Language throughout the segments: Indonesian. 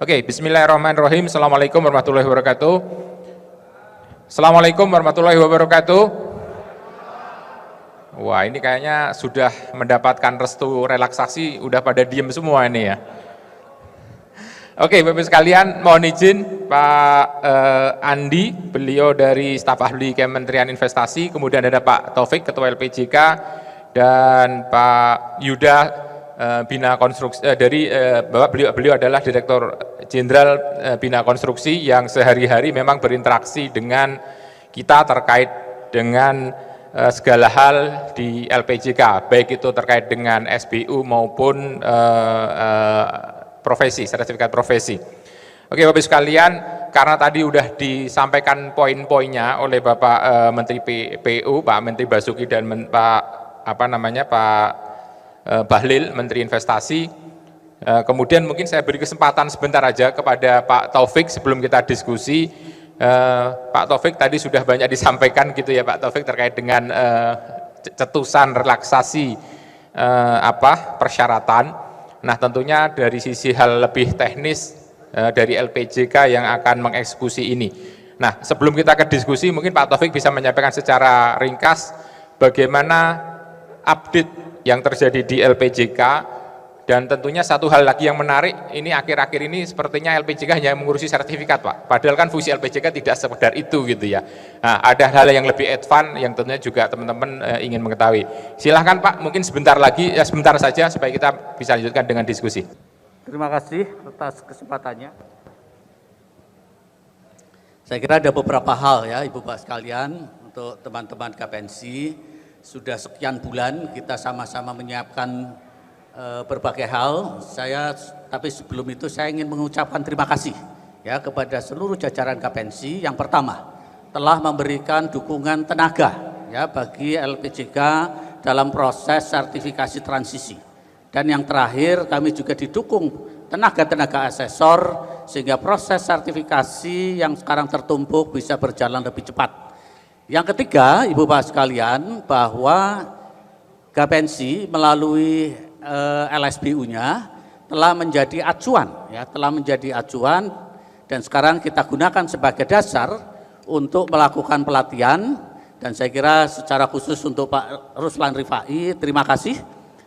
Oke, bismillahirrahmanirrahim. Assalamualaikum warahmatullahi wabarakatuh. Assalamualaikum warahmatullahi wabarakatuh. Wah, ini kayaknya sudah mendapatkan restu relaksasi, udah pada diem semua ini ya. Oke, Bapak sekalian, mohon izin Pak Andi, beliau dari staf ahli Kementerian Investasi, kemudian ada Pak Taufik, Ketua LPJK, dan Pak Yuda Bina Konstruksi dari Bapak beliau adalah Direktur Jenderal Bina Konstruksi yang sehari-hari memang berinteraksi dengan kita terkait dengan segala hal di LPJK, baik itu terkait dengan SBU maupun profesi, sertifikat profesi. Oke Bapak sekalian, karena tadi sudah disampaikan poin-poinnya oleh Bapak Menteri PU, Pak Menteri Basuki dan Pak Bahlil, Menteri Investasi. Kemudian mungkin saya beri kesempatan sebentar aja kepada Pak Taufik sebelum kita diskusi. Pak Taufik tadi sudah banyak disampaikan gitu ya Pak Taufik terkait dengan cetusan relaksasi persyaratan. Nah tentunya dari sisi hal lebih teknis dari LPJK yang akan mengeksekusi ini. Nah sebelum kita ke diskusi mungkin Pak Taufik bisa menyampaikan secara ringkas bagaimana update yang terjadi di LPJK, dan tentunya satu hal lagi yang menarik, ini akhir-akhir ini sepertinya LPJK hanya mengurusi sertifikat Pak, padahal kan fungsi LPJK tidak sekedar itu gitu ya. Nah, ada hal yang lebih advance yang tentunya juga teman-teman ingin mengetahui. Silahkan Pak, mungkin sebentar lagi, ya sebentar saja supaya kita bisa lanjutkan dengan diskusi. Terima kasih atas kesempatannya. Saya kira ada beberapa hal ya Ibu Bapak sekalian, untuk teman-teman KPNC. Sudah sekian bulan kita sama-sama menyiapkan berbagai hal. Tapi sebelum itu saya ingin mengucapkan terima kasih ya kepada seluruh jajaran KPNC. Yang pertama, telah memberikan dukungan tenaga ya bagi LPJK dalam proses sertifikasi transisi. Dan yang terakhir, kami juga didukung tenaga-tenaga asesor sehingga proses sertifikasi yang sekarang tertumpuk bisa berjalan lebih cepat. Yang ketiga, Ibu Bapak sekalian, bahwa KPNC melalui LSBU-nya telah menjadi acuan, dan sekarang kita gunakan sebagai dasar untuk melakukan pelatihan. Dan saya kira secara khusus untuk Pak Ruslan Rifai, terima kasih,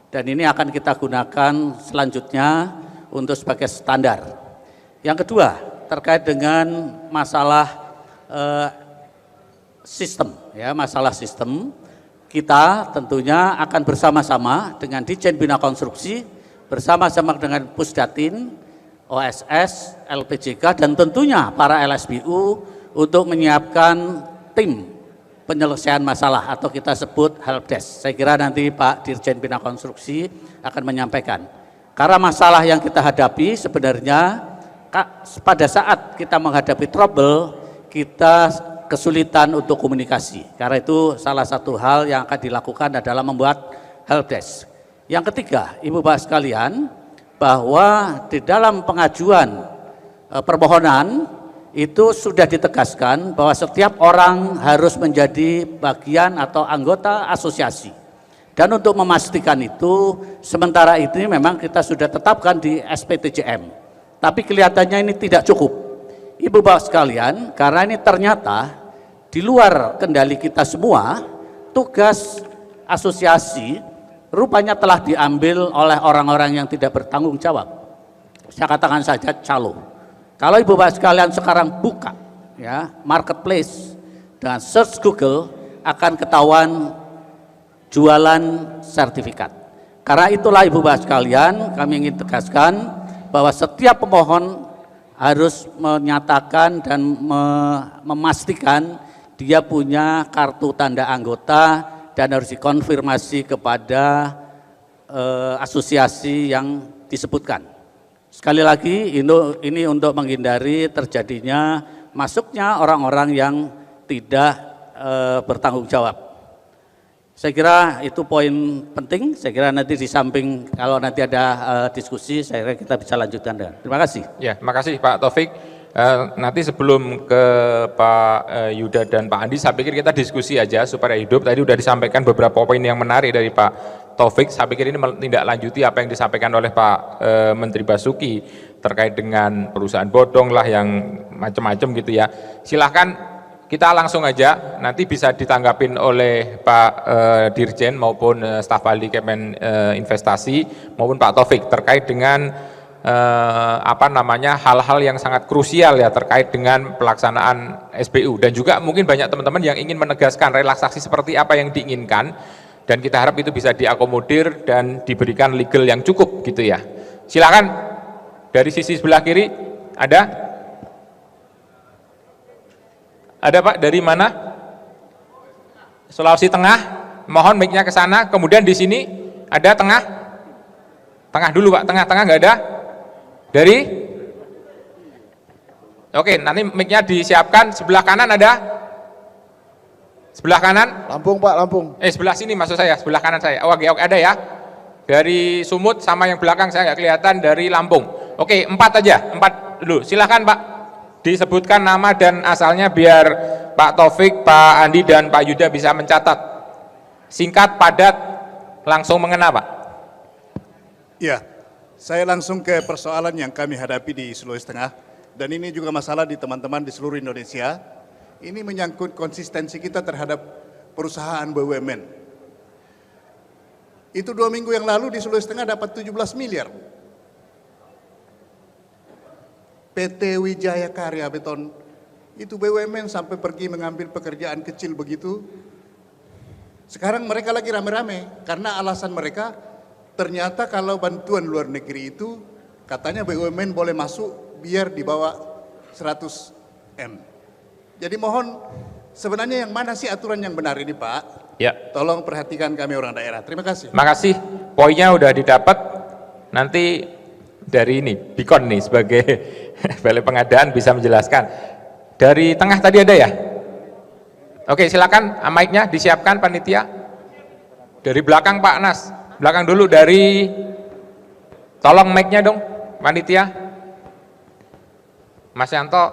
dan ini akan kita gunakan selanjutnya untuk sebagai standar. Yang kedua, terkait dengan masalah masalah sistem, kita tentunya akan bersama-sama dengan Ditjen Bina Konstruksi, bersama-sama dengan Pusdatin, OSS, LPJK, dan tentunya para LSBU untuk menyiapkan tim penyelesaian masalah atau kita sebut helpdesk. Saya kira nanti Pak Dirjen Bina Konstruksi akan menyampaikan. Karena masalah yang kita hadapi sebenarnya pada saat kita menghadapi trouble, kita kesulitan untuk komunikasi. Karena itu salah satu hal yang akan dilakukan adalah membuat helpdesk. Yang ketiga, Ibu Bapak sekalian, bahwa di dalam pengajuan permohonan itu sudah ditegaskan bahwa setiap orang harus menjadi bagian atau anggota asosiasi. Dan untuk memastikan itu, sementara ini memang kita sudah tetapkan di SPTJM. Tapi kelihatannya ini tidak cukup. Ibu Bapak sekalian, karena ini ternyata di luar kendali kita semua, tugas asosiasi rupanya telah diambil oleh orang-orang yang tidak bertanggung jawab. Saya katakan saja calo. Kalau Ibu Bapak sekalian sekarang buka ya marketplace dengan search Google, akan ketahuan jualan sertifikat. Karena itulah Ibu Bapak sekalian, kami ingin tegaskan bahwa setiap pemohon harus menyatakan dan memastikan dia punya kartu tanda anggota dan harus dikonfirmasi kepada asosiasi yang disebutkan. Sekali lagi ini untuk menghindari terjadinya masuknya orang-orang yang tidak bertanggung jawab. Saya kira itu poin penting. Saya kira nanti di samping kalau nanti ada diskusi, saya kira kita bisa lanjutkan. Terima kasih. Ya, terima kasih Pak Taufik. Nanti sebelum ke Pak Yuda dan Pak Andi, saya pikir kita diskusi aja supaya hidup. Tadi sudah disampaikan beberapa poin yang menarik dari Pak Taufik. Saya pikir ini menindaklanjuti apa yang disampaikan oleh Pak Menteri Basuki terkait dengan perusahaan bodong lah yang macam-macam gitu ya. Silahkan kita langsung aja, nanti bisa ditanggapin oleh Pak Dirjen maupun staf ahli Kemen Investasi maupun Pak Taufik terkait dengan hal-hal yang sangat krusial ya terkait dengan pelaksanaan SBU, dan juga mungkin banyak teman-teman yang ingin menegaskan relaksasi seperti apa yang diinginkan, dan kita harap itu bisa diakomodir dan diberikan legal yang cukup gitu ya. Silakan dari sisi sebelah kiri ada Pak, dari mana? Sulawesi Tengah, mohon mic-nya ke sana. Kemudian di sini ada tengah dulu Pak, tengah nggak ada? Dari? Oke, nanti mic-nya disiapkan. Sebelah kanan ada? Sebelah kanan? Lampung Pak, Lampung. Sebelah sini maksud saya, sebelah kanan saya. Oke, ada ya. Dari Sumut sama yang belakang saya nggak kelihatan, dari Lampung. Oke, 4 aja, 4 dulu. Silahkan Pak, disebutkan nama dan asalnya biar Pak Taufik, Pak Andi, dan Pak Yuda bisa mencatat. Singkat, padat, langsung mengena Pak. Iya, saya langsung ke persoalan yang kami hadapi di Sulawesi Tengah, dan ini juga masalah di teman-teman di seluruh Indonesia. Ini menyangkut konsistensi kita terhadap perusahaan BUMN. Itu 2 minggu yang lalu di Sulawesi Tengah dapat 17 miliar. PT Wijaya Karya Beton, itu BUMN sampai pergi mengambil pekerjaan kecil begitu. Sekarang mereka lagi rame-rame, karena alasan mereka, ternyata kalau bantuan luar negeri itu katanya BUMN boleh masuk biar di bawah 100 M. Jadi mohon, sebenarnya yang mana sih aturan yang benar ini Pak? Ya. Tolong perhatikan kami orang daerah. Terima kasih. Makasih, poinnya udah didapat. Nanti dari ini, Bikon nih sebagai balai pengadaan bisa menjelaskan. Dari tengah tadi ada ya? Oke, silakan mic-nya disiapkan panitia. Dari belakang Pak Nas. Belakang dulu, dari tolong mic-nya dong panitia. Mas Yanto,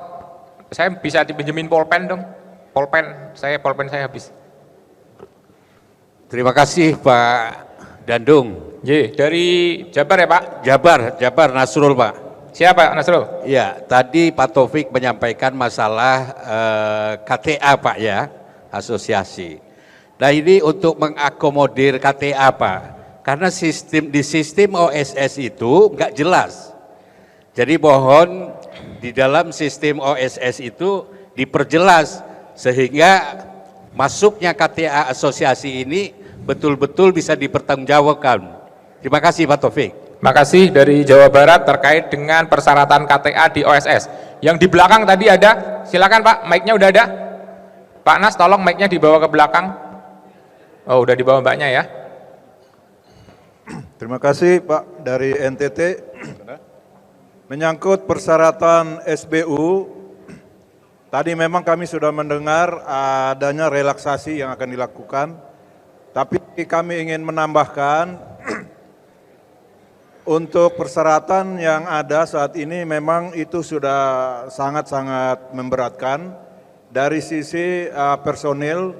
saya bisa dipinjemin pulpen dong. Pulpen saya habis. Terima kasih Pak Dandung. Dari Jabar ya Pak? Jabar Nasrul Pak. Siapa Nasrul? Ya, tadi Pak Taufik menyampaikan masalah KTA Pak ya, asosiasi. Nah ini untuk mengakomodir KTA Pak. Karena di sistem OSS itu nggak jelas. Jadi mohon di dalam sistem OSS itu diperjelas sehingga masuknya KTA asosiasi ini betul-betul bisa dipertanggungjawabkan. Terima kasih Pak Taufik. Makasih. Dari Jawa Barat terkait dengan persyaratan KTA di OSS. Yang di belakang tadi ada, silakan Pak, mic-nya udah ada. Pak Nas, tolong mic-nya dibawa ke belakang. Oh, udah dibawa mbaknya ya. Terima kasih Pak, dari NTT. Menyangkut persyaratan SBU, tadi memang kami sudah mendengar adanya relaksasi yang akan dilakukan, tapi kami ingin menambahkan untuk persyaratan yang ada saat ini memang itu sudah sangat-sangat memberatkan dari sisi personil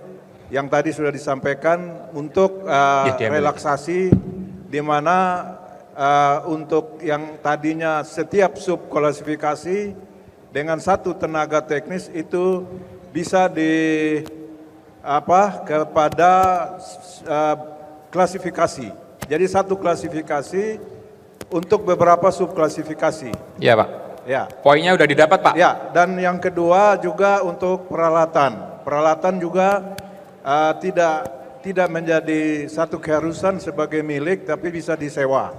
yang tadi sudah disampaikan untuk relaksasi, di mana untuk yang tadinya setiap subklasifikasi dengan 1 tenaga teknis itu bisa kepada klasifikasi. Jadi 1 klasifikasi untuk beberapa subklasifikasi. Iya Pak. Ya. Poinnya udah didapat Pak. Ya, dan yang kedua juga untuk peralatan. Peralatan juga tidak menjadi satu keharusan sebagai milik, tapi bisa disewa.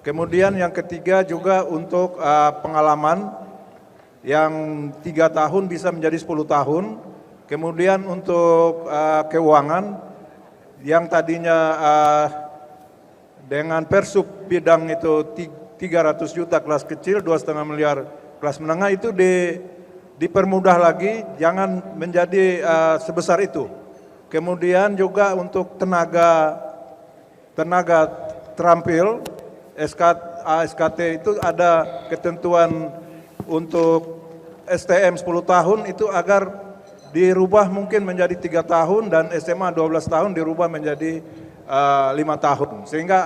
Kemudian yang ketiga juga untuk pengalaman yang 3 tahun bisa menjadi 10 tahun. Kemudian untuk keuangan yang tadinya dengan persub bidang itu 300 juta kelas kecil, 2,5 miliar kelas menengah, itu dipermudah lagi, jangan menjadi sebesar itu. Kemudian juga untuk tenaga terampil, SKT itu ada ketentuan untuk STM 10 tahun itu agar dirubah mungkin menjadi 3 tahun, dan SMA 12 tahun dirubah menjadi 5 tahun. Sehingga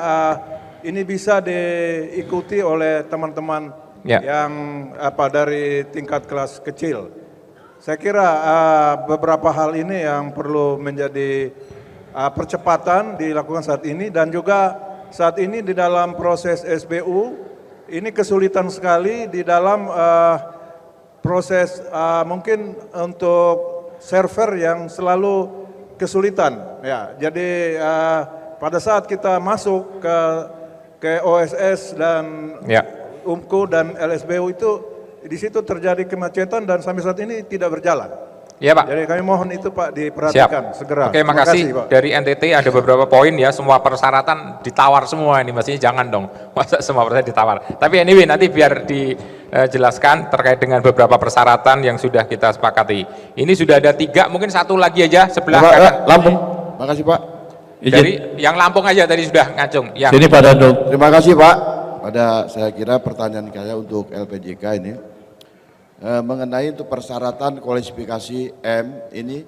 ini bisa diikuti oleh teman-teman Ya. yang dari tingkat kelas kecil. Saya kira beberapa hal ini yang perlu menjadi percepatan dilakukan saat ini, dan juga saat ini di dalam proses SBU ini kesulitan sekali di dalam proses mungkin untuk server yang selalu kesulitan. Ya, jadi pada saat kita masuk ke OSS dan Ya. UMKU dan LSBU itu di situ terjadi kemacetan dan sampai saat ini tidak berjalan. Ya Pak. Jadi kami mohon itu Pak Siap. diperhatikan segera. Oke, Terima makasih. Pak. Dari NTT ada beberapa poin ya, semua persyaratan ditawar semua ini, mestinya jangan dong, masa semua persyaratan ditawar. Tapi anyway, nanti biar dijelaskan terkait dengan beberapa persyaratan yang sudah kita sepakati. Ini sudah ada 3, mungkin satu lagi aja sebelah Pak, kanan. Lampung. Makasih Pak. Dari yang Lampung aja tadi sudah ngacung. Ya. Sini Pak Dandung. Terima kasih Pak. Pada saya kira pertanyaan saya untuk LPJK ini mengenai untuk persyaratan kualifikasi M ini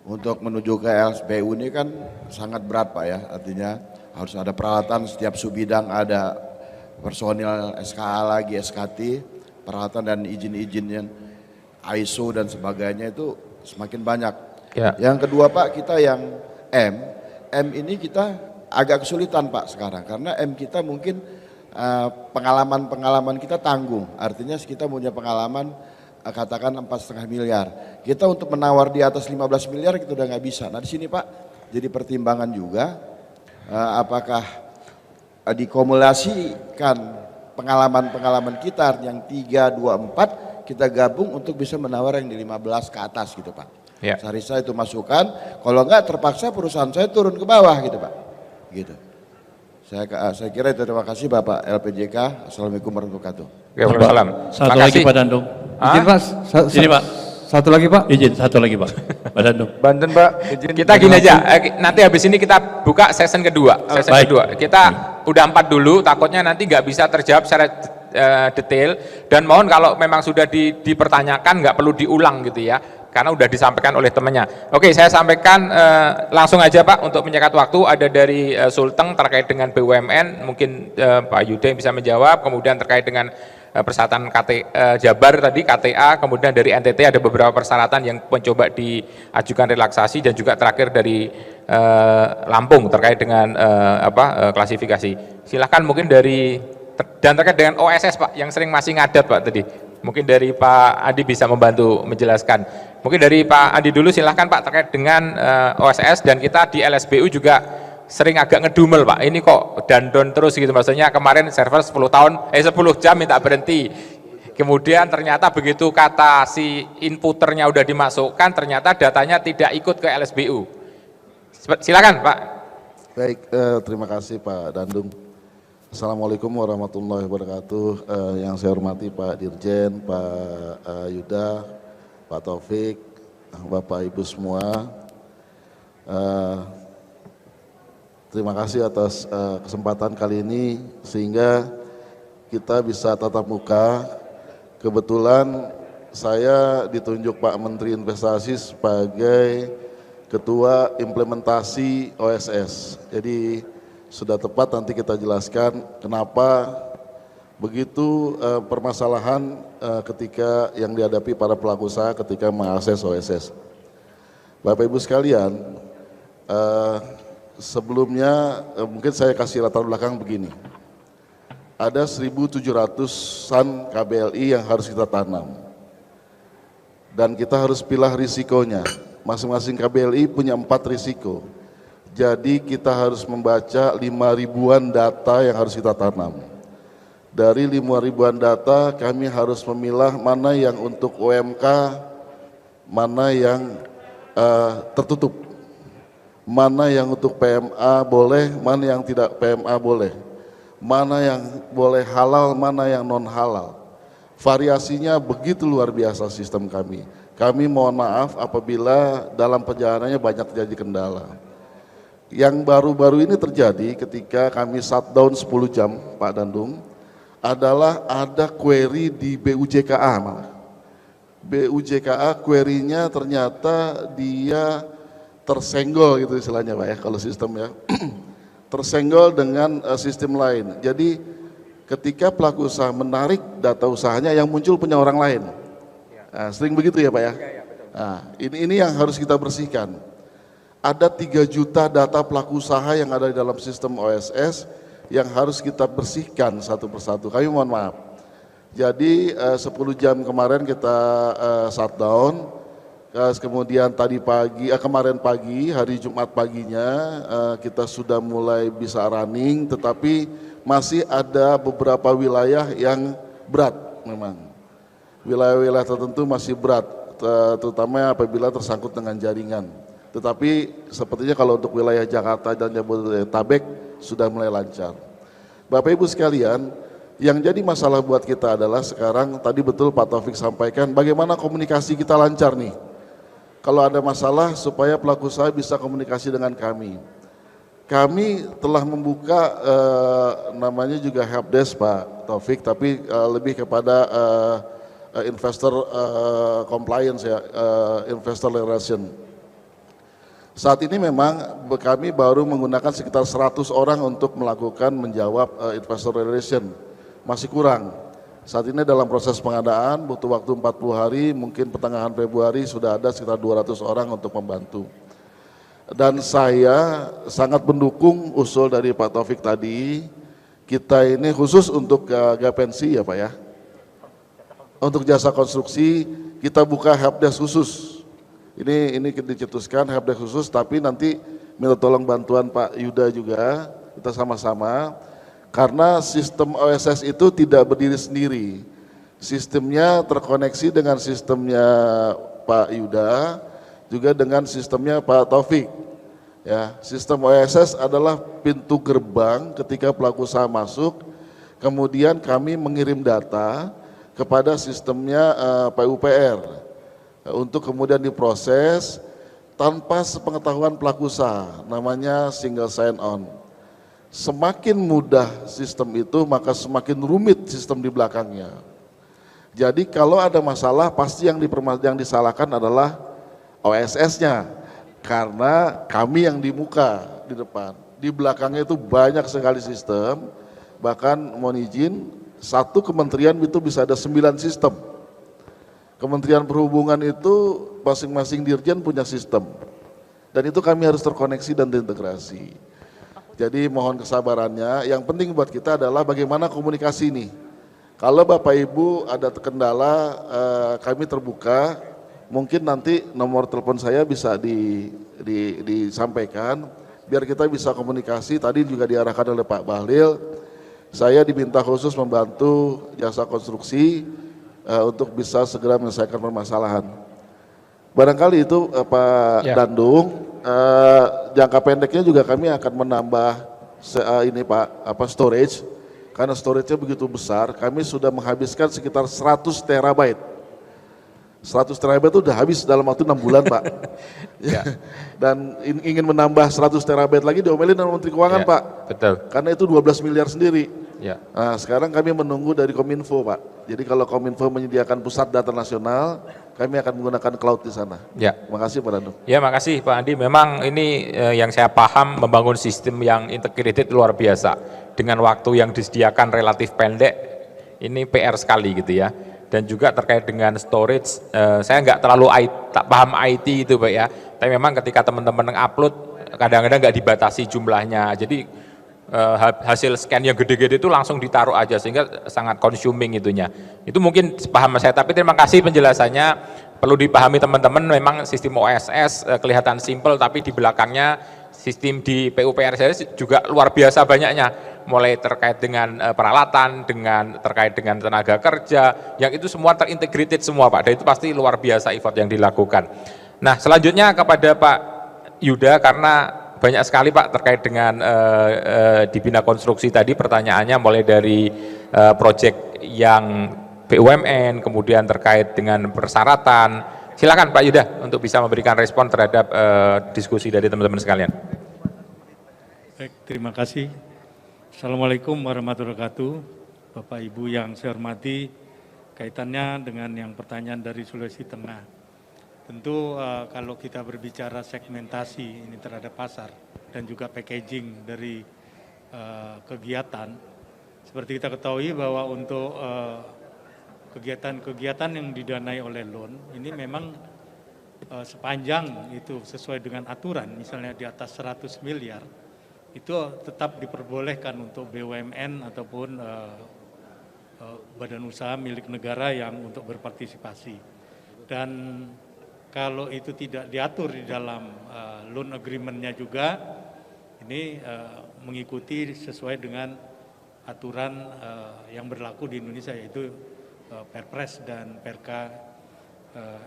untuk menuju ke LSBU ini kan sangat berat Pak ya. Artinya harus ada peralatan setiap subbidang, ada personil SKA lagi, SKT, peralatan dan izin-izin yang ISO dan sebagainya itu semakin banyak. Ya. Yang kedua Pak, kita yang M ini kita agak kesulitan Pak sekarang karena M kita mungkin pengalaman kita tanggung, artinya kita punya pengalaman katakan 4,5 miliar. Kita untuk menawar di atas 15 miliar kita udah nggak bisa. Nah di sini Pak jadi pertimbangan juga apakah dikumulasikan pengalaman kita yang 3, 2, 4 kita gabung untuk bisa menawar yang di 15 ke atas gitu Pak. Ya. Sarisa itu masukan, kalau enggak terpaksa perusahaan saya turun ke bawah gitu Pak. Gitu. Saya kira itu, terima kasih Bapak LPJK. Assalamualaikum warahmatullahi wabarakatuh. Waalaikumsalam. Satu lagi Pak Dandung. Izin Pak, sini Pak. Satu lagi Pak. Izin, satu lagi Pak. Pak Dandung. Banten Pak. Kita gini aja, nanti habis ini kita buka session kedua. Baik. Kita udah 4 dulu, takutnya nanti nggak bisa terjawab secara detail. Dan mohon kalau memang sudah dipertanyakan nggak perlu diulang gitu ya, karena udah disampaikan oleh temannya. Oke, saya sampaikan langsung aja Pak untuk menyekat waktu. Ada dari Sulteng terkait dengan BUMN, mungkin Pak Yuda yang bisa menjawab. Kemudian terkait dengan persyaratan Jabar tadi KTA, kemudian dari NTT ada beberapa persyaratan yang mencoba diajukan relaksasi, dan juga terakhir dari Lampung terkait dengan klasifikasi. Silahkan mungkin dan terkait dengan OSS Pak yang sering masih ngadat Pak tadi. Mungkin dari Pak Adi bisa membantu menjelaskan. Mungkin dari Pak Adi dulu silahkan Pak terkait dengan OSS, dan kita di LSBU juga sering agak ngedumel Pak, ini kok down terus gitu, maksudnya kemarin server 10 jam minta berhenti, kemudian ternyata begitu kata si inputernya udah dimasukkan ternyata datanya tidak ikut ke LSBU. Silakan Pak. Baik, terima kasih Pak Dandung. Assalamualaikum warahmatullahi wabarakatuh. Yang saya hormati Pak Dirjen, Pak Yuda, Pak Taufik, Bapak Ibu semua. Terima kasih atas kesempatan kali ini sehingga kita bisa tatap muka. Kebetulan saya ditunjuk Pak Menteri Investasi sebagai Ketua Implementasi OSS. Jadi sudah tepat nanti kita jelaskan kenapa begitu permasalahan ketika yang dihadapi para pelaku usaha ketika mengakses OSS. Bapak Ibu sekalian, sebelumnya mungkin saya kasih latar belakang begini. Ada 1.700-an KBLI yang harus kita tanam. Dan kita harus pilih risikonya. Masing-masing KBLI punya 4 risiko. Jadi kita harus membaca 5.000-an data yang harus kita tanam. Dari 5.000-an data kami harus memilah mana yang untuk UMK, mana yang tertutup, mana yang untuk PMA boleh, mana yang tidak PMA boleh, mana yang boleh halal, mana yang non halal. Variasinya begitu luar biasa sistem kami. Kami mohon maaf apabila dalam perjalanannya banyak terjadi kendala. Yang baru-baru ini terjadi ketika kami shutdown 10 jam Pak Dandung, adalah ada query di BUJKA malah. BUJKA query-nya ternyata dia tersenggol gitu istilahnya Pak ya, kalau sistem ya. tersenggol dengan sistem lain. Jadi ketika pelaku usaha menarik data usahanya yang muncul punya orang lain. Nah, sering begitu ya Pak ya? Nah, ini yang harus kita bersihkan. Ada 3 juta data pelaku usaha yang ada di dalam sistem OSS yang harus kita bersihkan satu persatu. Kami mohon maaf. Jadi 10 jam kemarin kita shutdown, kemudian kemarin pagi, hari Jumat paginya kita sudah mulai bisa running, tetapi masih ada beberapa wilayah yang berat memang. Wilayah-wilayah tertentu masih berat, terutama apabila tersangkut dengan jaringan. Tetapi sepertinya kalau untuk wilayah Jakarta dan Jabodetabek sudah mulai lancar. Bapak Ibu sekalian, yang jadi masalah buat kita adalah sekarang tadi betul Pak Taufik sampaikan bagaimana komunikasi kita lancar nih. Kalau ada masalah supaya pelaku usaha bisa komunikasi dengan kami. Kami telah membuka namanya juga helpdesk Pak Taufik, tapi lebih kepada investor compliance ya, investor relation. Saat ini memang kami baru menggunakan sekitar 100 orang untuk melakukan menjawab investor relation. Masih kurang. Saat ini dalam proses pengadaan butuh waktu 40 hari, mungkin pertengahan Februari sudah ada sekitar 200 orang untuk membantu. Dan saya sangat mendukung usul dari Pak Taufik tadi, kita ini khusus untuk Gapensi ya Pak ya. Untuk jasa konstruksi kita buka helpdesk khusus. Ini dicetuskan helpdesk khusus, tapi nanti minta tolong bantuan Pak Yuda juga, kita sama-sama. Karena sistem OSS itu tidak berdiri sendiri. Sistemnya terkoneksi dengan sistemnya Pak Yuda, juga dengan sistemnya Pak Taufik. Ya, sistem OSS adalah pintu gerbang ketika pelaku usaha masuk, kemudian kami mengirim data kepada sistemnya PUPR untuk kemudian diproses tanpa sepengetahuan pelaku usaha, namanya single sign on. Semakin mudah sistem itu, maka semakin rumit sistem di belakangnya. Jadi kalau ada masalah, pasti yang disalahkan adalah OSS-nya, karena kami yang di muka, di depan. Di belakangnya itu banyak sekali sistem, bahkan mohon izin, satu kementerian itu bisa ada 9 sistem. Kementerian Perhubungan itu masing-masing dirjen punya sistem, dan itu kami harus terkoneksi dan terintegrasi. Jadi mohon kesabarannya, yang penting buat kita adalah bagaimana komunikasi ini. Kalau Bapak Ibu ada kendala, kami terbuka, mungkin nanti nomor telepon saya bisa disampaikan, biar kita bisa komunikasi. Tadi juga diarahkan oleh Pak Bahlil, saya diminta khusus membantu jasa konstruksi untuk bisa segera menyelesaikan permasalahan. Barangkali itu Pak Dandung. Jangka pendeknya juga kami akan menambah storage, karena storage-nya begitu besar. Kami sudah menghabiskan sekitar 100 terabyte. 100 terabyte itu sudah habis dalam waktu 6 bulan Pak. Ya. Dan ingin menambah 100 terabyte lagi diomelin dengan Menteri Keuangan Pak. Betul. Karena itu 12 miliar sendiri. Ya. Nah, sekarang kami menunggu dari Kominfo Pak. Jadi kalau Kominfo menyediakan pusat data nasional, kami akan menggunakan cloud di sana. Ya. Terima kasih Pak Dandung. Ya, makasih Pak Andi. Memang ini yang saya paham, membangun sistem yang integrated luar biasa dengan waktu yang disediakan relatif pendek. Ini PR sekali gitu ya. Dan juga terkait dengan storage, saya nggak terlalu tak paham IT itu Pak ya. Tapi memang ketika teman-teman upload kadang-kadang nggak dibatasi jumlahnya. Jadi hasil scan yang gede-gede itu langsung ditaruh aja sehingga sangat consuming itunya. Itu mungkin paham saya, tapi terima kasih penjelasannya. Perlu dipahami teman-teman, memang sistem OSS kelihatan simple, tapi di belakangnya sistem di PUPR saya juga luar biasa banyaknya, mulai terkait dengan peralatan, terkait dengan tenaga kerja, yang itu semua terintegrated semua Pak, dan itu pasti luar biasa effort yang dilakukan. Nah, selanjutnya kepada Pak Yuda, karena banyak sekali Pak terkait dengan di Bina Konstruksi tadi pertanyaannya, mulai dari proyek yang BUMN, kemudian terkait dengan persyaratan. Silakan Pak Yuda untuk bisa memberikan respon terhadap diskusi dari teman-teman sekalian. Baik, terima kasih. Assalamualaikum warahmatullahi wabarakatuh. Bapak Ibu yang saya hormati, kaitannya dengan yang pertanyaan dari Sulawesi Tengah. Tentu kalau kita berbicara segmentasi ini terhadap pasar dan juga packaging dari kegiatan. Seperti kita ketahui bahwa untuk kegiatan-kegiatan yang didanai oleh LON ini memang sepanjang itu sesuai dengan aturan, misalnya di atas 100 miliar, itu tetap diperbolehkan untuk BUMN ataupun badan usaha milik negara yang untuk berpartisipasi. Dan kalau itu tidak diatur di dalam loan agreement-nya juga, ini mengikuti sesuai dengan aturan yang berlaku di Indonesia, yaitu Perpres dan Perka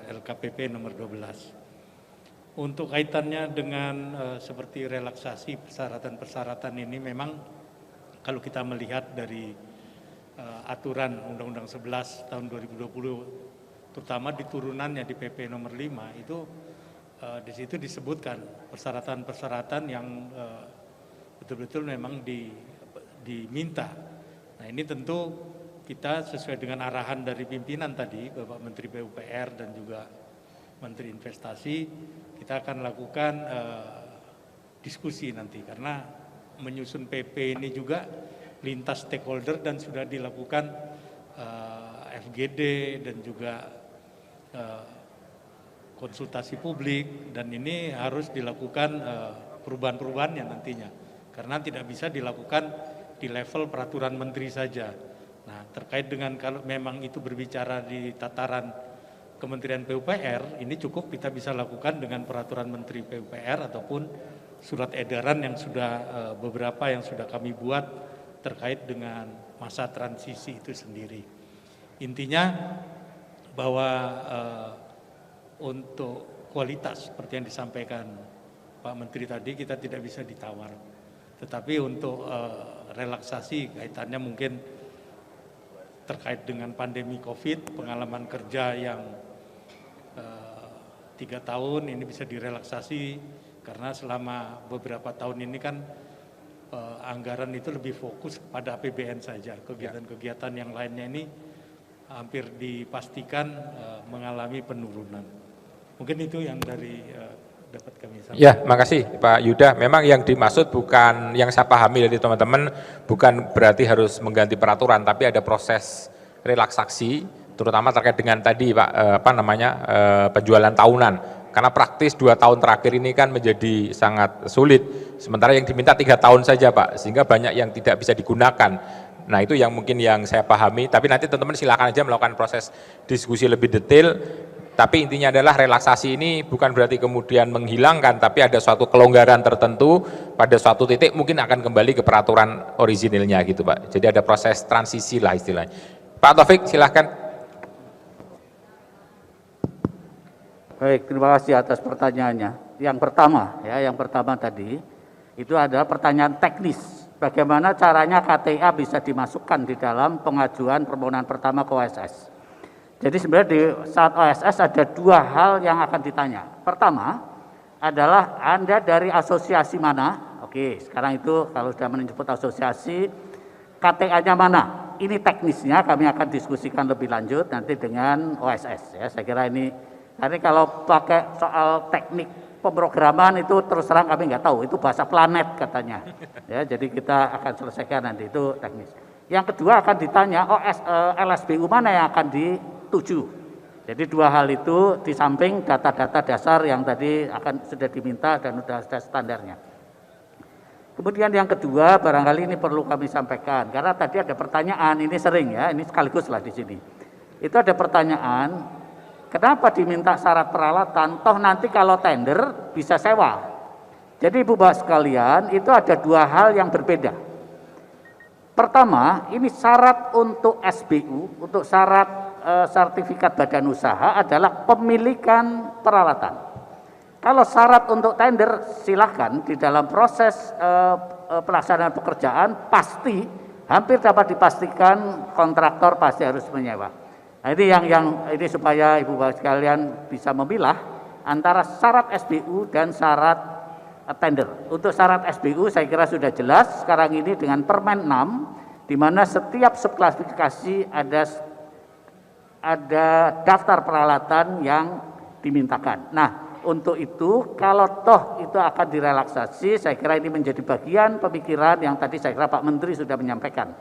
LKPP nomor 12. Untuk kaitannya dengan seperti relaksasi persyaratan-persyaratan ini, memang kalau kita melihat dari aturan Undang-Undang 11 tahun 2020, terutama di turunannya di PP nomor 5, itu di situ disebutkan persyaratan-persyaratan yang betul-betul memang diminta. Nah, ini tentu kita sesuai dengan arahan dari pimpinan tadi, Bapak Menteri PUPR dan juga Menteri Investasi, kita akan lakukan diskusi nanti, karena menyusun PP ini juga lintas stakeholder dan sudah dilakukan FGD dan juga konsultasi publik, dan ini harus dilakukan perubahan-perubahannya nantinya, karena tidak bisa dilakukan di level peraturan menteri saja. Nah, terkait dengan kalau memang itu berbicara di tataran Kementerian PUPR, ini cukup kita bisa lakukan dengan peraturan Menteri PUPR ataupun surat edaran yang sudah beberapa yang sudah kami buat terkait dengan masa transisi itu sendiri. Intinya bahwa untuk kualitas seperti yang disampaikan Pak Menteri tadi, kita tidak bisa ditawar. Tetapi untuk relaksasi kaitannya mungkin terkait dengan pandemi COVID, pengalaman kerja yang 3 tahun ini bisa direlaksasi, karena selama beberapa tahun ini kan anggaran itu lebih fokus pada APBN saja. Kegiatan-kegiatan yang lainnya ini hampir dipastikan mengalami penurunan. Mungkin itu yang dari dapat kami sampaikan. Ya, makasih Pak Yuda. Memang yang dimaksud bukan, yang saya pahami dari teman-teman, bukan berarti harus mengganti peraturan, tapi ada proses relaksasi, terutama terkait dengan tadi Pak, penjualan tahunan. Karena praktis 2 tahun terakhir ini kan menjadi sangat sulit, sementara yang diminta 3 tahun saja Pak, sehingga banyak yang tidak bisa digunakan. Nah, itu yang mungkin yang saya pahami, tapi nanti teman-teman silakan aja melakukan proses diskusi lebih detail. Tapi intinya adalah relaksasi ini bukan berarti kemudian menghilangkan, tapi ada suatu kelonggaran tertentu, pada suatu titik mungkin akan kembali ke peraturan orisinilnya gitu Pak. Jadi ada proses transisi lah istilahnya. Pak Taufik silahkan. Baik, terima kasih atas pertanyaannya. Yang pertama tadi, itu adalah pertanyaan teknis. Bagaimana caranya KTA bisa dimasukkan di dalam pengajuan permohonan pertama ke OSS. Jadi sebenarnya di saat OSS ada 2 hal yang akan ditanya. Pertama adalah Anda dari asosiasi mana? Oke, sekarang itu kalau sudah menyebut asosiasi, KTA-nya mana? Ini teknisnya kami akan diskusikan lebih lanjut nanti dengan OSS. Ya, saya kira ini, karena kalau pakai soal teknik pemrograman itu terus terang kami nggak tahu, itu bahasa planet katanya. Ya, jadi kita akan selesaikan nanti, itu teknis. Yang kedua akan ditanya LSBU mana yang akan dituju. Jadi 2 hal itu di samping data-data dasar yang tadi sudah diminta dan sudah ada standarnya. Kemudian yang kedua barangkali ini perlu kami sampaikan, karena tadi ada pertanyaan, ini sering ya, ini sekaligus lah di sini. Itu ada pertanyaan, kenapa diminta syarat peralatan, toh nanti kalau tender bisa sewa. Jadi Ibu Bapak sekalian, itu ada 2 hal yang berbeda. Pertama, ini syarat untuk SBU, untuk syarat sertifikat badan usaha adalah pemilikan peralatan. Kalau syarat untuk tender, silahkan di dalam proses pelaksanaan pekerjaan pasti, hampir dapat dipastikan kontraktor pasti harus menyewa. Nah, ini yang ini supaya Ibu Bapak sekalian bisa memilah antara syarat SBU dan syarat tender. Untuk syarat SBU saya kira sudah jelas sekarang ini dengan Permen 6, di mana setiap subklasifikasi ada daftar peralatan yang dimintakan. Nah, untuk itu kalau toh itu akan direlaksasi, saya kira ini menjadi bagian pemikiran yang tadi saya kira Pak Menteri sudah menyampaikan.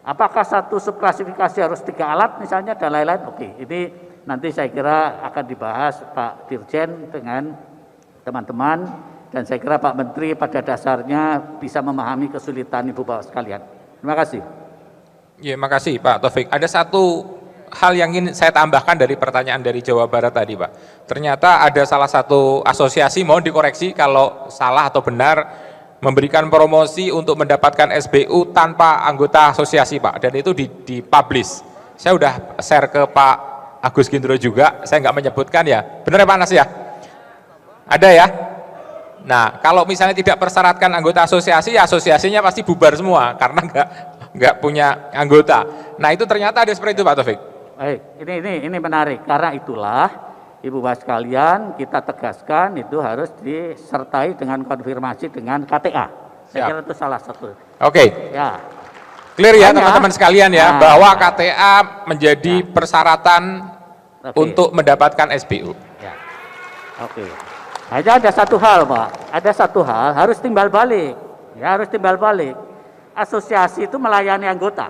Apakah satu subklasifikasi harus 3 alat misalnya dan lain-lain? Oke, ini nanti saya kira akan dibahas Pak Dirjen dengan teman-teman, dan saya kira Pak Menteri pada dasarnya bisa memahami kesulitan Ibu Bapak sekalian. Terima kasih. Ya, makasih Pak Taufik. Ada satu hal yang ingin saya tambahkan dari pertanyaan dari Jawa Barat tadi, Pak. Ternyata ada salah satu asosiasi, mohon dikoreksi kalau salah atau benar, memberikan promosi untuk mendapatkan SBU tanpa anggota asosiasi, Pak. Dan itu dipublish. Saya udah share ke Pak Agus Gendro juga, saya nggak menyebutkan ya. Benar ya Pak Nas ya? Ada ya? Nah, kalau misalnya tidak persyaratkan anggota asosiasi, ya asosiasinya pasti bubar semua, karena nggak punya anggota. Nah itu ternyata ada seperti itu Pak Taufik. Baik, ini menarik, karena itulah Ibu Bapak sekalian kita tegaskan itu harus disertai dengan konfirmasi dengan KTA. Saya kira itu salah satu. Oke. Ya. Clear ya teman-teman sekalian ya, bahwa KTA menjadi persyaratan untuk mendapatkan SBU. Ya. Oke. Hanya ada satu hal Pak, ada satu hal harus timbal balik. Ya, harus timbal balik. Asosiasi itu melayani anggota.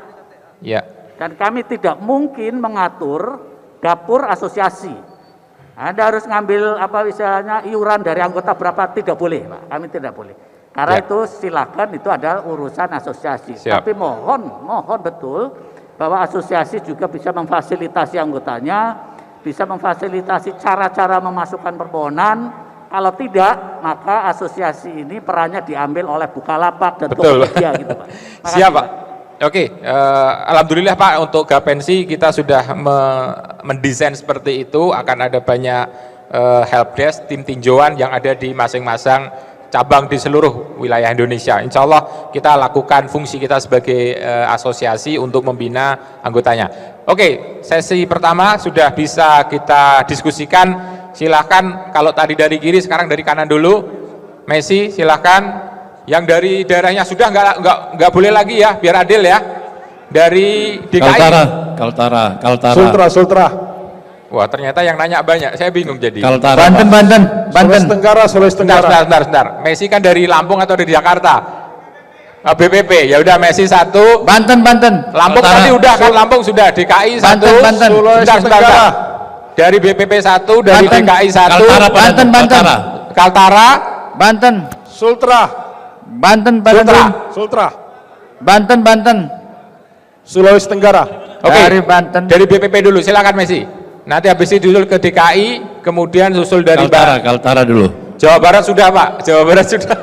Ya. Dan kami tidak mungkin mengatur dapur asosiasi. Anda harus ngambil apa misalnya iuran dari anggota berapa, tidak boleh Pak, kami tidak boleh. Karena itu silakan, itu adalah urusan asosiasi. Siap. Tapi mohon betul bahwa asosiasi juga bisa memfasilitasi anggotanya, bisa memfasilitasi cara-cara memasukkan permohonan. Kalau tidak, maka asosiasi ini perannya diambil oleh Bukalapak dan Tokopedia gitu Pak. Makasih, Siap Pak. Oke, alhamdulillah Pak, untuk Gapensi kita sudah mendesain seperti itu, akan ada banyak helpdesk, tim tinjauan yang ada di masing-masing cabang di seluruh wilayah Indonesia. Insya Allah kita lakukan fungsi kita sebagai asosiasi untuk membina anggotanya. Oke, sesi pertama sudah bisa kita diskusikan. Silahkan, kalau tadi dari kiri, sekarang dari kanan dulu. Messi, silahkan. Yang dari daerahnya sudah nggak boleh lagi ya, biar adil ya. Dari DKI. Kaltara. Sultra. Wah, ternyata yang nanya banyak, saya bingung jadi. Kaltara. Sulawesi Tenggara. Sebentar. Messi kan dari Lampung atau dari Jakarta? BPP, ya udah Messi 1. Banten. Lampung Kaltara. tadi udah kan, Lampung sudah. DKI 1. Banten. Sebentar. Dari BPP 1, dari DKI 1. Banten. Kaltara. Banten. Sultra. Banten. Sulawesi Tenggara. Oke. Dari Banten. Dari BPP dulu, silakan Messi. Nanti habis itu disusul ke DKI, kemudian susul dari Kaltara dulu. Jawa Barat sudah Pak, Jawa Barat sudah.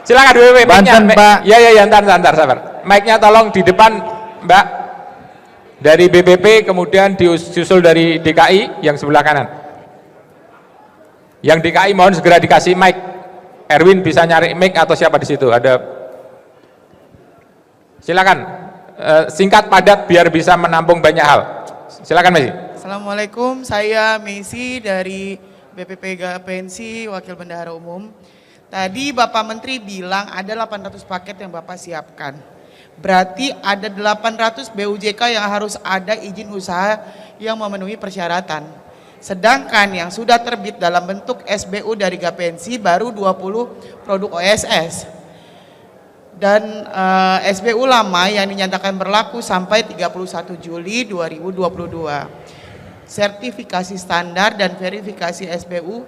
Silakan BPP. Banten Pak. Ya, ntar sabar. Mic-nya tolong di depan Mbak. Dari BPP, kemudian disusul dari DKI yang sebelah kanan. Yang DKI mohon segera dikasih mic. Erwin bisa nyari mic atau siapa di situ? Ada. Silakan. Singkat padat biar bisa menampung banyak hal. Silakan Messi. Assalamualaikum, saya Messi dari BPP Gapensi, Wakil Bendahara Umum. Tadi Bapak Menteri bilang ada 800 paket yang Bapak siapkan. Berarti ada 800 BUJK yang harus ada izin usaha yang memenuhi persyaratan. Sedangkan yang sudah terbit dalam bentuk SBU dari Gapensi baru 20 produk OSS. Dan SBU lama yang dinyatakan berlaku sampai 31 Juli 2022. Sertifikasi standar dan verifikasi SBU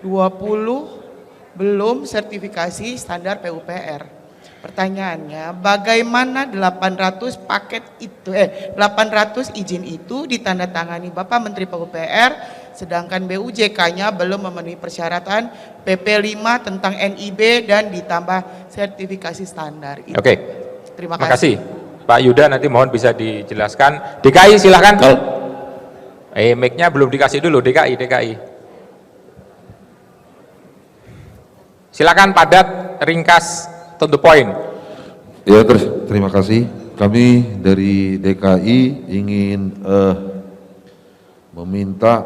20 belum sertifikasi standar PUPR. Pertanyaannya, bagaimana 800 paket itu 800 izin itu ditandatangani Bapak Menteri PUPR, sedangkan BUJK-nya belum memenuhi persyaratan PP 5 tentang NIB dan ditambah sertifikasi standar. Itu. Oke. Terima kasih. Pak Yuda nanti mohon bisa dijelaskan. DKI silahkan. Mic-nya belum dikasih dulu, DKI. Silakan padat, ringkas, to the point. Ya, terima kasih. Kami dari DKI ingin meminta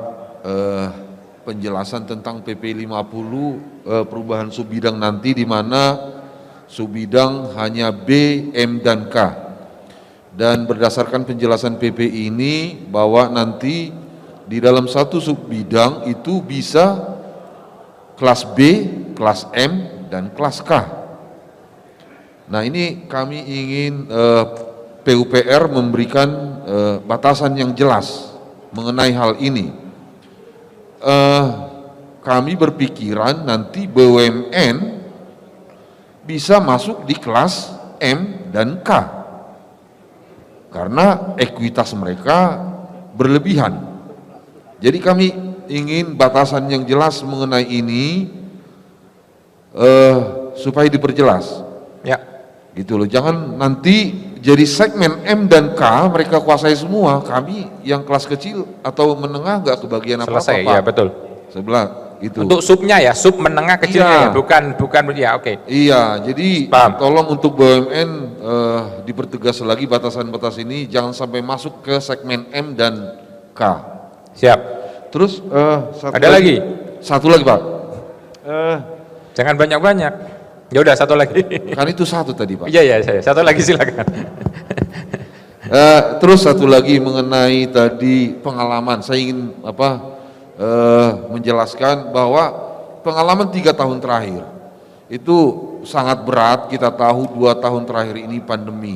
penjelasan tentang PP 50 perubahan subbidang nanti, di mana subbidang hanya B, M, dan K. Dan berdasarkan penjelasan PP ini bahwa nanti di dalam satu subbidang itu bisa kelas B, kelas M, dan kelas K. Nah ini kami ingin PUPR memberikan batasan yang jelas mengenai hal ini. Kami berpikiran nanti BUMN bisa masuk di kelas M dan K karena ekuitas mereka berlebihan. Jadi kami ingin batasan yang jelas mengenai ini supaya diperjelas. Ya. Gitu loh. Jangan nanti jadi segmen M dan K mereka kuasai semua. Kami yang kelas kecil atau menengah nggak kebagian apa-apa. Selesai, ya betul. Sebelah gitu. Untuk subnya ya, sub menengah kecilnya Iya. ya, bukan ya, oke. Iya, jadi Paham. tolong untuk BUMN dipertegas lagi batasan-batas ini, jangan sampai masuk ke segmen M dan K. Siap. Terus Ada lagi? Satu lagi Pak. Jangan banyak-banyak. Ya udah satu lagi. Kan itu satu tadi Pak. Iya saya. Satu lagi silakan. Terus satu lagi mengenai tadi pengalaman, saya ingin menjelaskan bahwa pengalaman 3 tahun terakhir itu sangat berat. Kita tahu 2 tahun terakhir ini pandemi.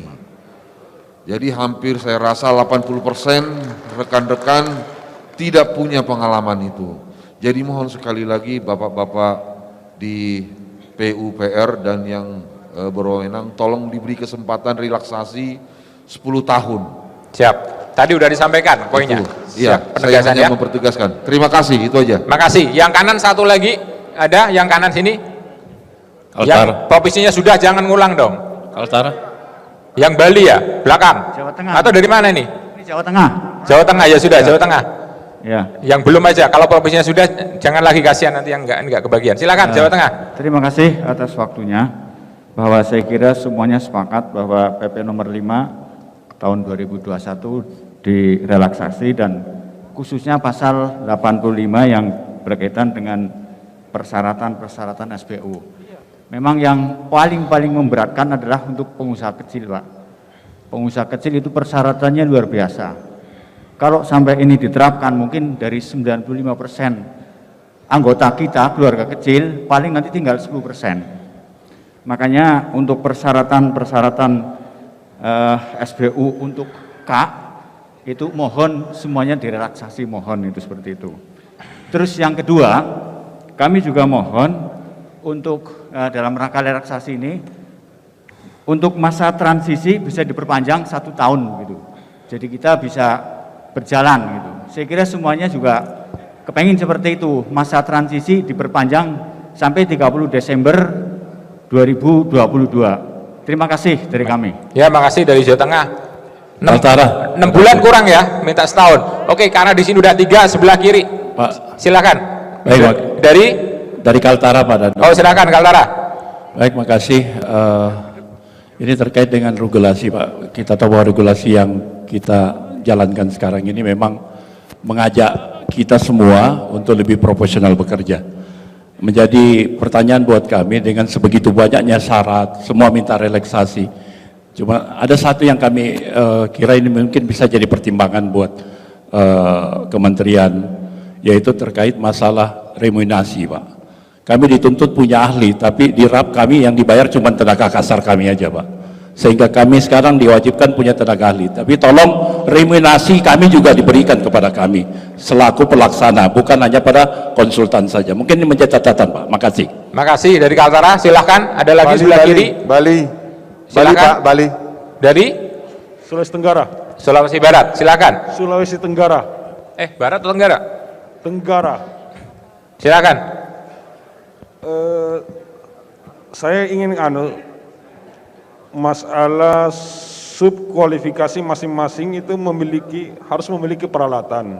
Jadi hampir saya rasa 80% rekan-rekan tidak punya pengalaman itu. Jadi mohon sekali lagi Bapak-bapak di PUPR dan yang berwenang tolong diberi kesempatan relaksasi 10 tahun. Siap. Tadi udah disampaikan poinnya. Iya, saya hanya mempertegaskan. Terima kasih, itu aja. Makasih. Yang kanan satu lagi, ada yang kanan sini. Yang provinsinya sudah, jangan ngulang dong. Kaltara. Yang Bali ya, belakang. Jawa Tengah. Atau dari mana ini? Ini Jawa Tengah. Jawa Tengah ya sudah, Jawa Tengah. Ya. Yang belum aja, kalau provinsinya sudah, jangan lagi kasihan nanti yang enggak kebagian. Silakan Jawa Tengah. Terima kasih atas waktunya. Bahwa saya kira semuanya sepakat bahwa PP nomor 5 tahun 2021 direlaksasi dan khususnya pasal 85 yang berkaitan dengan persyaratan-persyaratan SBU. Memang yang paling memberatkan adalah untuk pengusaha kecil, Pak. Pengusaha kecil itu persyaratannya luar biasa. Kalau sampai ini diterapkan mungkin dari 95% anggota kita, keluarga kecil, paling nanti tinggal 10%. Makanya untuk persyaratan-persyaratan SBU untuk K, itu mohon semuanya direlaksasi, mohon itu seperti itu. Terus yang kedua, kami juga mohon untuk dalam rangka relaksasi ini, untuk masa transisi bisa diperpanjang 1 tahun gitu. Jadi kita bisa berjalan gitu. Saya kira semuanya juga kepengen seperti itu, masa transisi diperpanjang sampai 30 Desember 2022. Terima kasih dari kami. Ya, makasih dari Jawa Tengah. 6 bulan kurang ya, minta setahun. Oke, karena di sini udah 3 sebelah kiri. Pak. Silakan. Baik, dari Kaltara Pak Dando. Oh, silakan Kaltara. Baik, makasih. Ini terkait dengan regulasi Pak. Kita tahu bahwa regulasi yang kita jalankan sekarang ini memang mengajak kita semua untuk lebih profesional bekerja. Menjadi pertanyaan buat kami dengan sebegitu banyaknya syarat, semua minta relaksasi. Cuma ada satu yang kami kira ini mungkin bisa jadi pertimbangan buat kementerian, yaitu terkait masalah remunerasi Pak. Kami dituntut punya ahli, tapi di RAP kami yang dibayar cuma tenaga kasar kami aja Pak. Sehingga kami sekarang diwajibkan punya tenaga ahli. Tapi tolong remunerasi kami juga diberikan kepada kami selaku pelaksana, bukan hanya pada konsultan saja. Mungkin ini menjadi catatan Pak. Makasih. Makasih dari Kaltara. Silahkan. Ada lagi sebelah kiri. Bali. Silakan. Pak, Bali. Dari Sulawesi Tenggara. Sulawesi Barat. Silakan. Sulawesi Tenggara. Barat atau Tenggara? Tenggara. Silakan. Saya ingin masalah subkualifikasi masing-masing itu harus memiliki peralatan.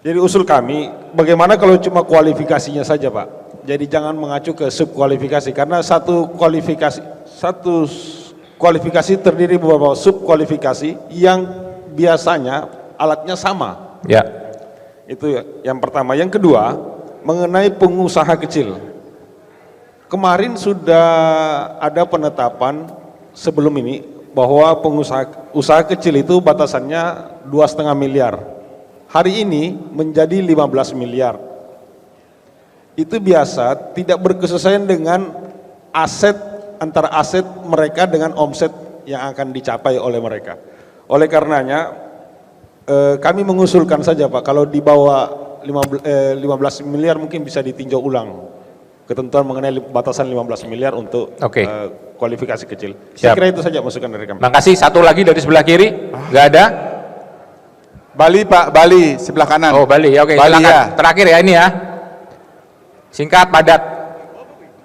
Jadi usul kami, bagaimana kalau cuma kualifikasinya saja Pak? Jadi jangan mengacu ke subkualifikasi, karena satu kualifikasi terdiri beberapa subkualifikasi yang biasanya alatnya sama. Ya. Itu yang pertama. Yang kedua, mengenai pengusaha kecil. Kemarin sudah ada penetapan sebelum ini bahwa usaha kecil itu batasannya 2,5 miliar. Hari ini menjadi 15 miliar. itu biasa tidak berkesesuaian dengan aset, antara aset mereka dengan omset yang akan dicapai oleh mereka. Oleh karenanya kami mengusulkan saja Pak, kalau di bawah 15 miliar mungkin bisa ditinjau ulang ketentuan mengenai batasan 15 miliar untuk kualifikasi kecil. Saya kira itu saja masukan dari kami. Makasih. Satu lagi dari sebelah kiri, nggak ada? Bali Pak, Bali sebelah kanan. Oh Bali, oke. Bali, Silakan. ya. Terakhir ya ini ya. Singkat, padat.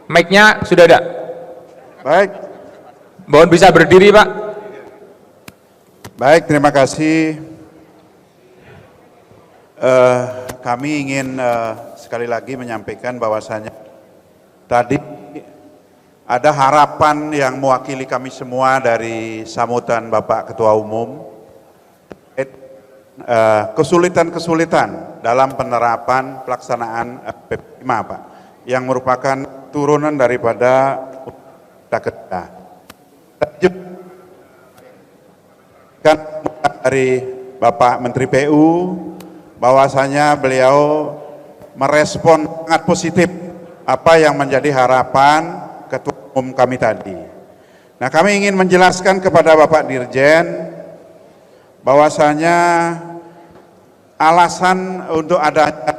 Mic-nya sudah ada. Baik. Mohon bisa berdiri Pak. Baik, terima kasih. Kami ingin sekali lagi menyampaikan bahwasanya tadi ada harapan yang mewakili kami semua dari sambutan Bapak Ketua Umum, kesulitan-kesulitan dalam penerapan pelaksanaan PP5 Pak, yang merupakan turunan daripada Undang-Undang kan dari Bapak Menteri PU bahwasanya beliau merespon sangat positif apa yang menjadi harapan Ketua Umum kami tadi. Nah, kami ingin menjelaskan kepada Bapak Dirjen bahwasanya alasan untuk adanya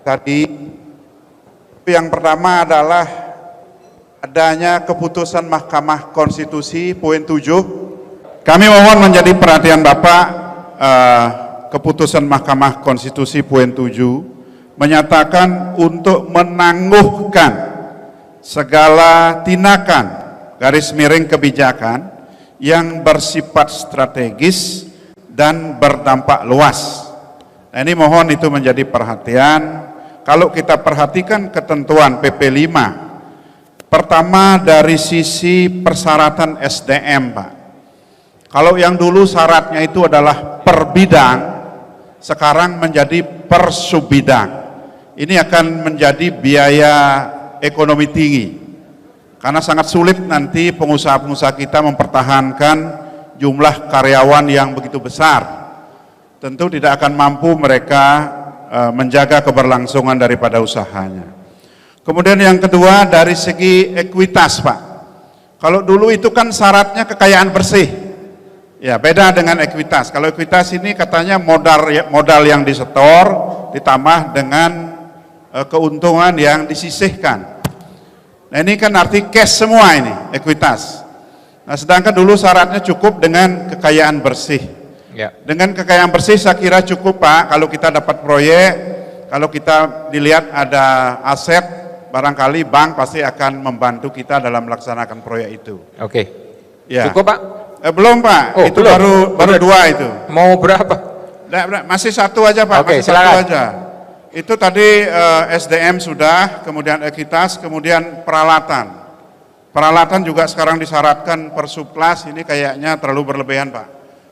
tadi yang pertama adalah adanya keputusan Mahkamah Konstitusi poin 7. Kami mohon menjadi perhatian Bapak, keputusan Mahkamah Konstitusi poin 7 menyatakan untuk menangguhkan segala tindakan garis miring kebijakan yang bersifat strategis dan berdampak luas. Nah, ini mohon itu menjadi perhatian. Kalau kita perhatikan ketentuan PP5, pertama dari sisi persyaratan SDM Pak. Kalau yang dulu syaratnya itu adalah per bidang, sekarang menjadi per subbidang. Ini akan menjadi biaya ekonomi tinggi, karena sangat sulit nanti pengusaha-pengusaha kita mempertahankan jumlah karyawan yang begitu besar. Tentu tidak akan mampu mereka menjaga keberlangsungan daripada usahanya. Kemudian yang kedua dari segi ekuitas Pak. Kalau dulu itu kan syaratnya kekayaan bersih. Ya, beda dengan ekuitas. Kalau ekuitas ini katanya modal yang disetor ditambah dengan keuntungan yang disisihkan. Nah, ini kan arti cash semua ini, ekuitas. Nah, sedangkan dulu syaratnya cukup dengan kekayaan bersih. Ya. Dengan kekayaan bersih saya kira cukup Pak, kalau kita dapat proyek, kalau kita dilihat ada aset, barangkali bank pasti akan membantu kita dalam melaksanakan proyek itu. Oke. Ya. Cukup Pak? Belum Pak, Oh, itu belum. baru dua itu. Mau berapa? Masih satu aja Pak, Oke, masih satu silakan. aja. Itu tadi SDM sudah, kemudian ekuitas, kemudian peralatan. Peralatan juga sekarang disyaratkan per subklas, ini kayaknya terlalu berlebihan Pak.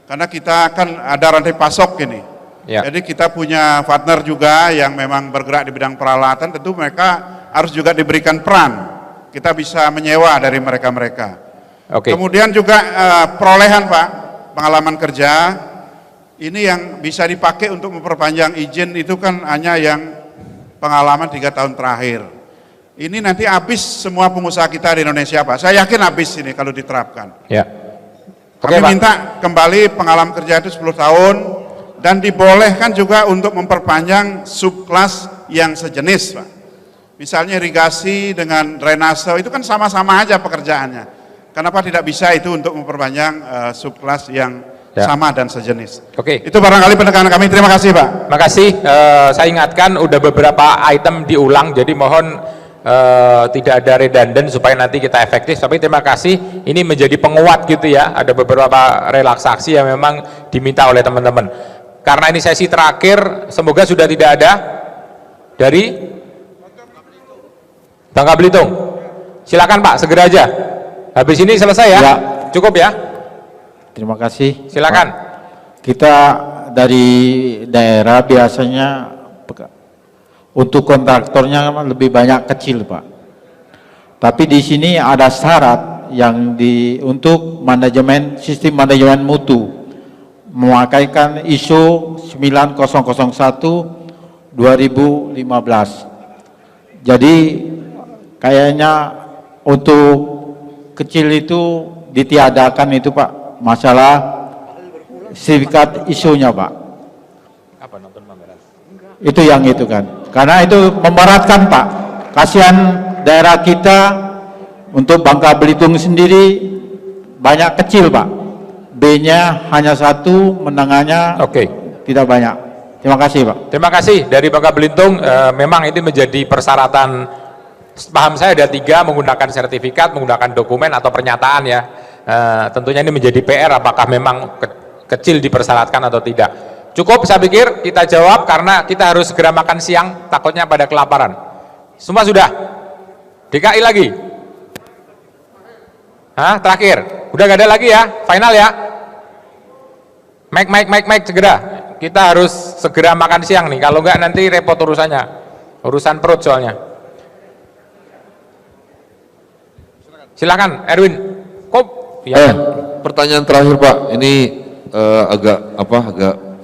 Karena kita kan ada rantai pasok ini. Ya. Jadi kita punya partner juga yang memang bergerak di bidang peralatan, tentu mereka harus juga diberikan peran. Kita bisa menyewa dari mereka-mereka. Oke. Kemudian juga perolehan Pak, pengalaman kerja, ini yang bisa dipakai untuk memperpanjang izin itu kan hanya yang pengalaman 3 tahun terakhir. Ini nanti habis semua pengusaha kita di Indonesia Pak, saya yakin habis ini kalau diterapkan. Ya. Kami Oke, Pak. minta kembali pengalaman kerja itu 10 tahun dan dibolehkan juga untuk memperpanjang subklas yang sejenis Pak. Misalnya irigasi dengan drainase itu kan sama-sama aja pekerjaannya. Kenapa tidak bisa itu untuk memperpanjang subklas yang sama dan sejenis? Oke. Itu barangkali penekanan kami. Terima kasih Pak. Makasih. Saya ingatkan udah beberapa item diulang, jadi mohon tidak ada redundant supaya nanti kita efektif. Tapi terima kasih. Ini menjadi penguat gitu ya. Ada beberapa relaksasi yang memang diminta oleh teman-teman. Karena ini sesi terakhir, semoga sudah tidak ada dari Bangka Belitung. Silakan Pak, segera aja. Habis ini selesai ya? Ya. Cukup ya? Terima kasih. Silakan. Kita dari daerah biasanya untuk kontraktornya lebih banyak kecil Pak. Tapi di sini ada syarat yang untuk manajemen sistem manajemen mutu memakaikan ISO 9001 2015. Jadi kayaknya untuk kecil itu ditiadakan itu Pak, masalah sertifikat isunya Pak. Apa nonton pameran? Itu yang itu kan, karena itu memberatkan Pak. Kasihan daerah kita, untuk Bangka Belitung sendiri banyak kecil Pak. B-nya hanya 1, menengahnya tidak banyak. Terima kasih Pak. Terima kasih dari Bangka Belitung. Memang ini menjadi persyaratan, paham saya ada 3, menggunakan sertifikat, menggunakan dokumen atau pernyataan ya. Tentunya ini menjadi PR, apakah memang kecil dipersyaratkan atau tidak. Cukup saya pikir kita jawab, karena kita harus segera makan siang, takutnya pada kelaparan. Semua sudah? DKI lagi? Hah, terakhir? Udah gak ada lagi ya? Final ya? Mic, segera. Kita harus segera makan siang nih, kalau enggak nanti repot urusannya. Urusan perut soalnya. Silakan Erwin. Kok ya. Pertanyaan terakhir Pak, ini agak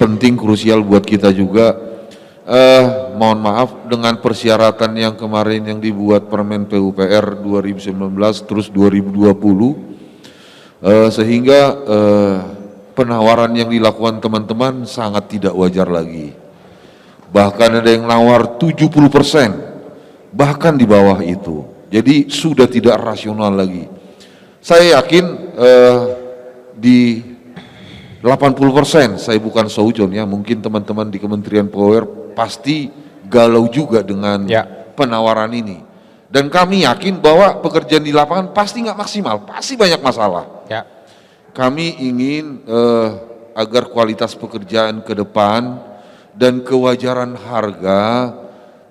penting, krusial buat kita juga. Mohon maaf, dengan persyaratan yang kemarin yang dibuat Permen PUPR 2019 terus 2020, sehingga penawaran yang dilakukan teman-teman sangat tidak wajar lagi. Bahkan ada yang nawar 70%, bahkan di bawah itu. Jadi sudah tidak rasional lagi. Saya yakin di 80%, saya bukan seujon ya, mungkin teman-teman di Kementerian PUPR pasti galau juga dengan penawaran ini. Dan kami yakin bahwa pekerjaan di lapangan pasti nggak maksimal, pasti banyak masalah. Kami ingin agar kualitas pekerjaan ke depan dan kewajaran harga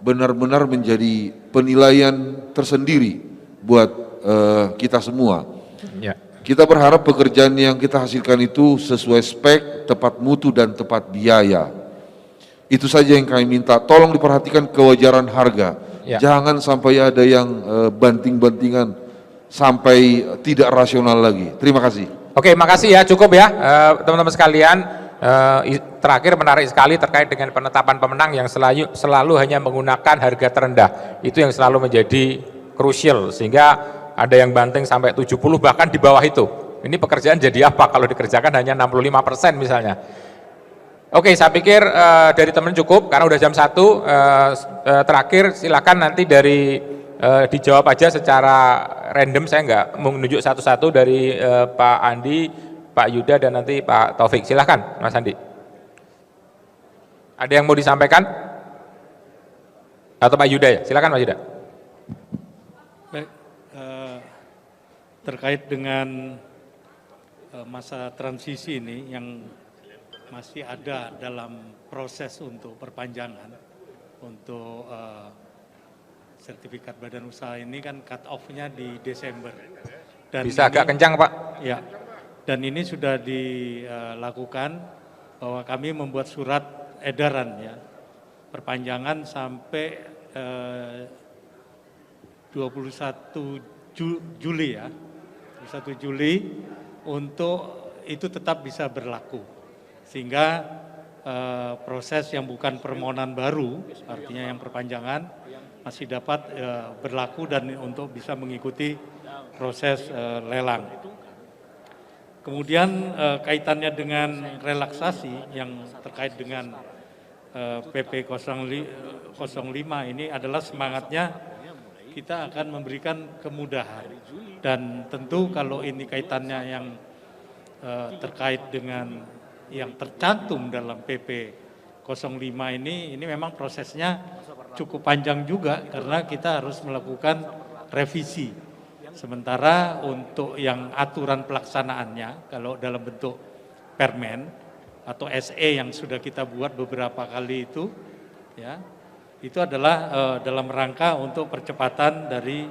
benar-benar menjadi penilaian tersendiri buat kita semua. Kita berharap pekerjaan yang kita hasilkan itu sesuai spek, tepat mutu dan tepat biaya. Itu saja yang kami minta, tolong diperhatikan kewajaran harga. Jangan sampai ada yang banting-bantingan sampai tidak rasional lagi. Terima kasih. Oke, makasih ya, cukup ya teman-teman sekalian. Terakhir menarik sekali terkait dengan penetapan pemenang yang selalu hanya menggunakan harga terendah. Itu yang selalu menjadi krusial, sehingga ada yang banting sampai 70 bahkan di bawah itu. Ini pekerjaan jadi apa kalau dikerjakan hanya 65% misalnya. Oke, saya pikir dari teman cukup karena udah jam 1. Terakhir silakan nanti dari dijawab aja secara random, saya nggak menunjuk satu-satu, dari Pak Andi, Pak Yuda dan nanti Pak Taufik. Silakan Mas Andi. Ada yang mau disampaikan? Atau Pak Yuda ya? Silakan Mas Yuda. Baik, terkait dengan masa transisi ini yang masih ada dalam proses untuk perpanjangan untuk sertifikat badan usaha ini kan cut off-nya di Desember. Dan bisa agak kencang Pak? Ya, dan ini sudah dilakukan bahwa kami membuat surat edaran ya, perpanjangan sampai 21 Juli ya, 21 Juli untuk itu tetap bisa berlaku. Sehingga proses yang bukan permohonan baru, artinya yang perpanjangan, masih dapat berlaku dan untuk bisa mengikuti proses lelang. Kemudian kaitannya dengan relaksasi yang terkait dengan PP 05 ini adalah semangatnya kita akan memberikan kemudahan. Dan tentu kalau ini kaitannya yang terkait dengan yang tercantum dalam PP 05 ini memang prosesnya cukup panjang juga karena kita harus melakukan revisi. Sementara untuk yang aturan pelaksanaannya, kalau dalam bentuk permen atau SE yang sudah kita buat beberapa kali itu, ya, itu adalah dalam rangka untuk percepatan dari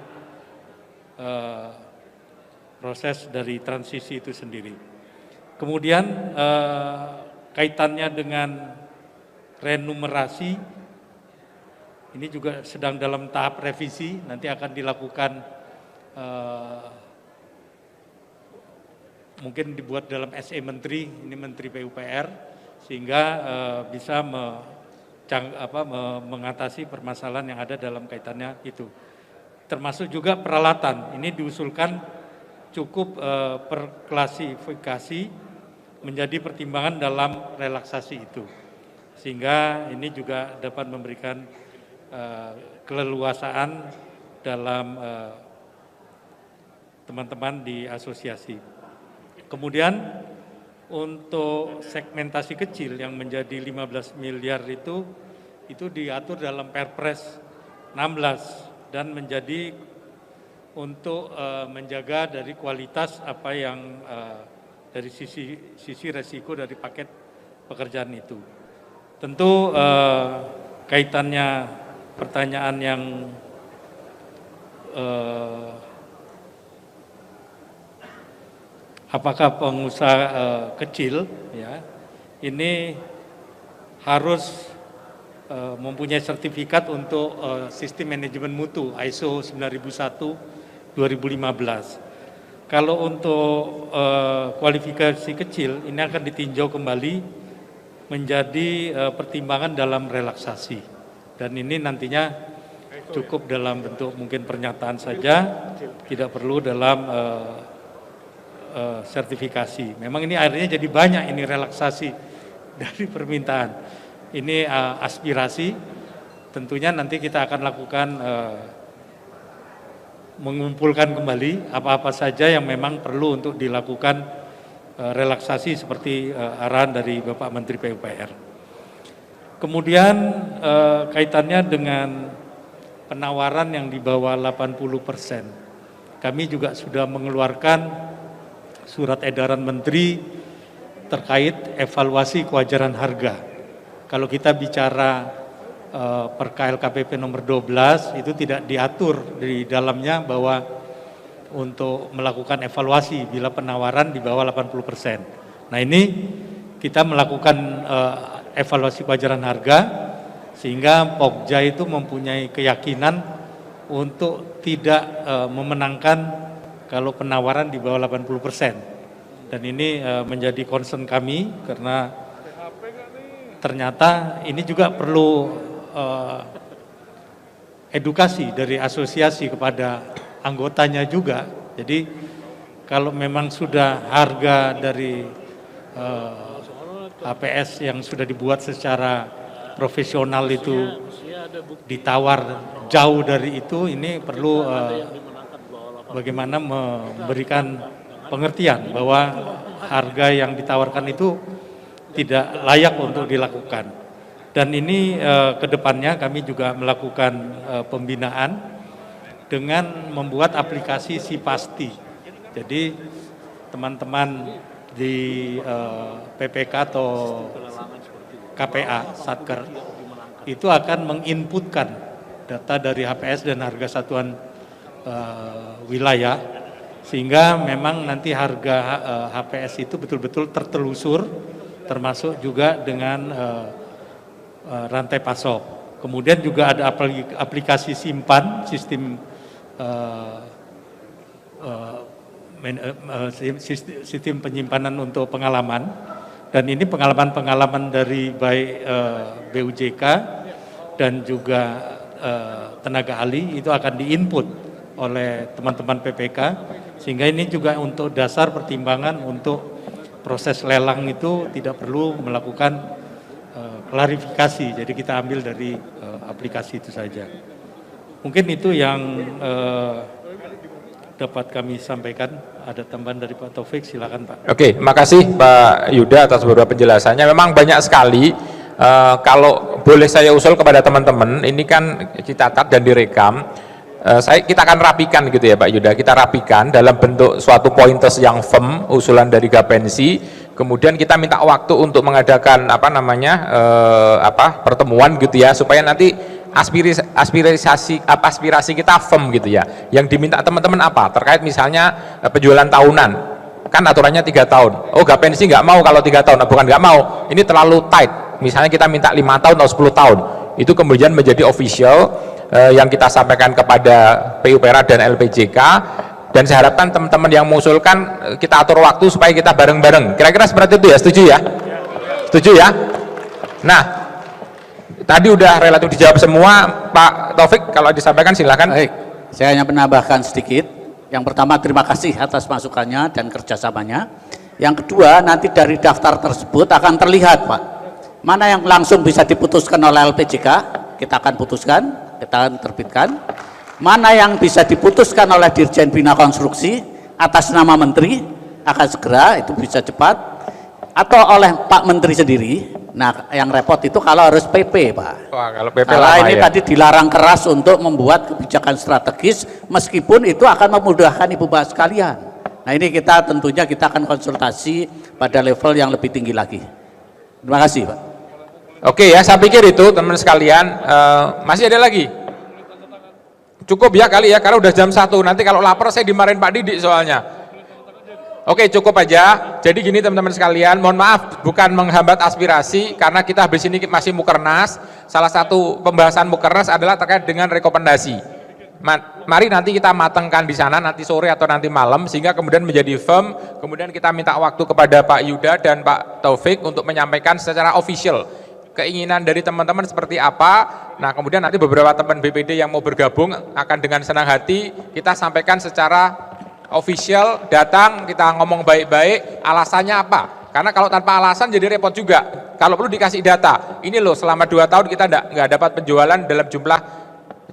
proses dari transisi itu sendiri. Kemudian kaitannya dengan renumerasi, ini juga sedang dalam tahap revisi, nanti akan dilakukan mungkin dibuat dalam SE Menteri, ini Menteri PUPR, sehingga bisa mengatasi permasalahan yang ada dalam kaitannya itu. Termasuk juga peralatan, ini diusulkan cukup perklasifikasi menjadi pertimbangan dalam relaksasi itu. Sehingga ini juga dapat memberikan keleluasaan dalam teman-teman di asosiasi. Kemudian untuk segmentasi kecil yang menjadi 15 miliar itu diatur dalam Perpres 16 dan menjadi untuk menjaga dari kualitas apa yang dari sisi resiko dari paket pekerjaan itu. Tentu kaitannya pertanyaan yang apakah pengusaha kecil ya ini harus mempunyai sertifikat untuk sistem manajemen mutu ISO 9001 2015. Kalau untuk kualifikasi kecil ini akan ditinjau kembali menjadi pertimbangan dalam relaksasi, dan ini nantinya cukup dalam bentuk mungkin pernyataan saja, tidak perlu dalam sertifikasi. Memang ini akhirnya jadi banyak ini relaksasi dari permintaan. Ini aspirasi, tentunya nanti kita akan lakukan mengumpulkan kembali apa-apa saja yang memang perlu untuk dilakukan relaksasi seperti arahan dari Bapak Menteri PUPR. Kemudian kaitannya dengan penawaran yang di bawah 80%. Kami juga sudah mengeluarkan surat edaran Menteri terkait evaluasi kewajaran harga. Kalau kita bicara per KLKPP nomor 12 itu tidak diatur di dalamnya bahwa untuk melakukan evaluasi bila penawaran di bawah 80%. Nah ini kita melakukan evaluasi kewajaran harga sehingga Pokja itu mempunyai keyakinan untuk tidak memenangkan kalau penawaran di bawah 80%. Dan ini menjadi concern kami karena ternyata ini juga perlu edukasi dari asosiasi kepada anggotanya juga. Jadi kalau memang sudah harga dari HPS yang sudah dibuat secara profesional itu ditawar jauh dari itu, ini perlu bagaimana memberikan pengertian bahwa harga yang ditawarkan itu tidak layak untuk dilakukan. Dan ini ke depannya kami juga melakukan pembinaan dengan membuat aplikasi Sipasti. Jadi teman-teman di PPK atau KPA, Satker, itu akan menginputkan data dari HPS dan harga satuan wilayah, sehingga memang nanti harga HPS itu betul-betul tertelusur, termasuk juga dengan rantai pasok. Kemudian juga ada aplikasi simpan, sistem sistem penyimpanan untuk pengalaman, dan ini pengalaman-pengalaman dari baik BUJK dan juga tenaga ahli itu akan diinput oleh teman-teman PPK, sehingga ini juga untuk dasar pertimbangan untuk proses lelang itu tidak perlu melakukan klarifikasi, jadi kita ambil dari aplikasi itu saja. Mungkin itu yang dapat kami sampaikan. Ada tambahan dari Pak Taufik, silakan Pak. Oke, makasih Pak Yuda atas beberapa penjelasannya. Memang banyak sekali. Kalau boleh saya usul kepada teman-teman, ini kan dicatat dan direkam. Kita akan rapikan gitu ya Pak Yuda, kita rapikan dalam bentuk suatu pointers yang firm, usulan dari Gapensi. Kemudian kita minta waktu untuk mengadakan pertemuan gitu ya, supaya nanti aspirasi kita firm gitu ya. Yang diminta teman-teman apa? Terkait misalnya penjualan tahunan, kan aturannya 3 tahun. Oh Gapensi nggak mau kalau 3 tahun, bukan nggak mau, ini terlalu tight. Misalnya kita minta 5 tahun atau 10 tahun. Itu kemudian menjadi official yang kita sampaikan kepada PUPR dan LPJK. Dan saya harapkan teman-teman yang mengusulkan kita atur waktu supaya kita bareng-bareng. Kira-kira seperti itu ya, setuju ya? Setuju ya? Nah, Tadi udah relatif dijawab semua, Pak Taufik, kalau disampaikan silakan. Baik, saya hanya menambahkan sedikit. Yang pertama, terima kasih atas masukannya dan kerjasamanya. Yang kedua, nanti dari daftar tersebut akan terlihat, Pak, mana yang langsung bisa diputuskan oleh LPJK, kita akan putuskan, kita akan terbitkan. Mana yang bisa diputuskan oleh Dirjen Bina Konstruksi atas nama Menteri, akan segera, itu bisa cepat. Atau oleh Pak Menteri sendiri. Nah, yang repot itu kalau harus PP, Pak. Wah, kalau PP Karena lama ini ya. tadi dilarang keras untuk membuat kebijakan strategis, meskipun itu akan memudahkan Ibu Bapak sekalian. Nah, ini kita tentunya kita akan konsultasi pada level yang lebih tinggi lagi. Terima kasih, Pak. Oke ya, saya pikir itu teman sekalian. Masih ada lagi? Cukup ya kali ya, karena udah jam 1. Nanti kalau lapar saya dimarahin Pak Didik soalnya. Oke, cukup aja. Jadi gini teman-teman sekalian, mohon maaf bukan menghambat aspirasi karena kita habis ini masih Mukernas. Salah satu pembahasan Mukernas adalah terkait dengan rekomendasi. Mari nanti kita matangkan di sana nanti sore atau nanti malam sehingga kemudian menjadi firm. Kemudian kita minta waktu kepada Pak Yuda dan Pak Taufik untuk menyampaikan secara official keinginan dari teman-teman seperti apa. Nah, kemudian nanti beberapa teman BPD yang mau bergabung akan dengan senang hati kita sampaikan secara official, datang, kita ngomong baik-baik, alasannya apa? Karena kalau tanpa alasan jadi repot juga. Kalau perlu dikasih data, ini loh selama 2 tahun kita nggak dapat penjualan dalam jumlah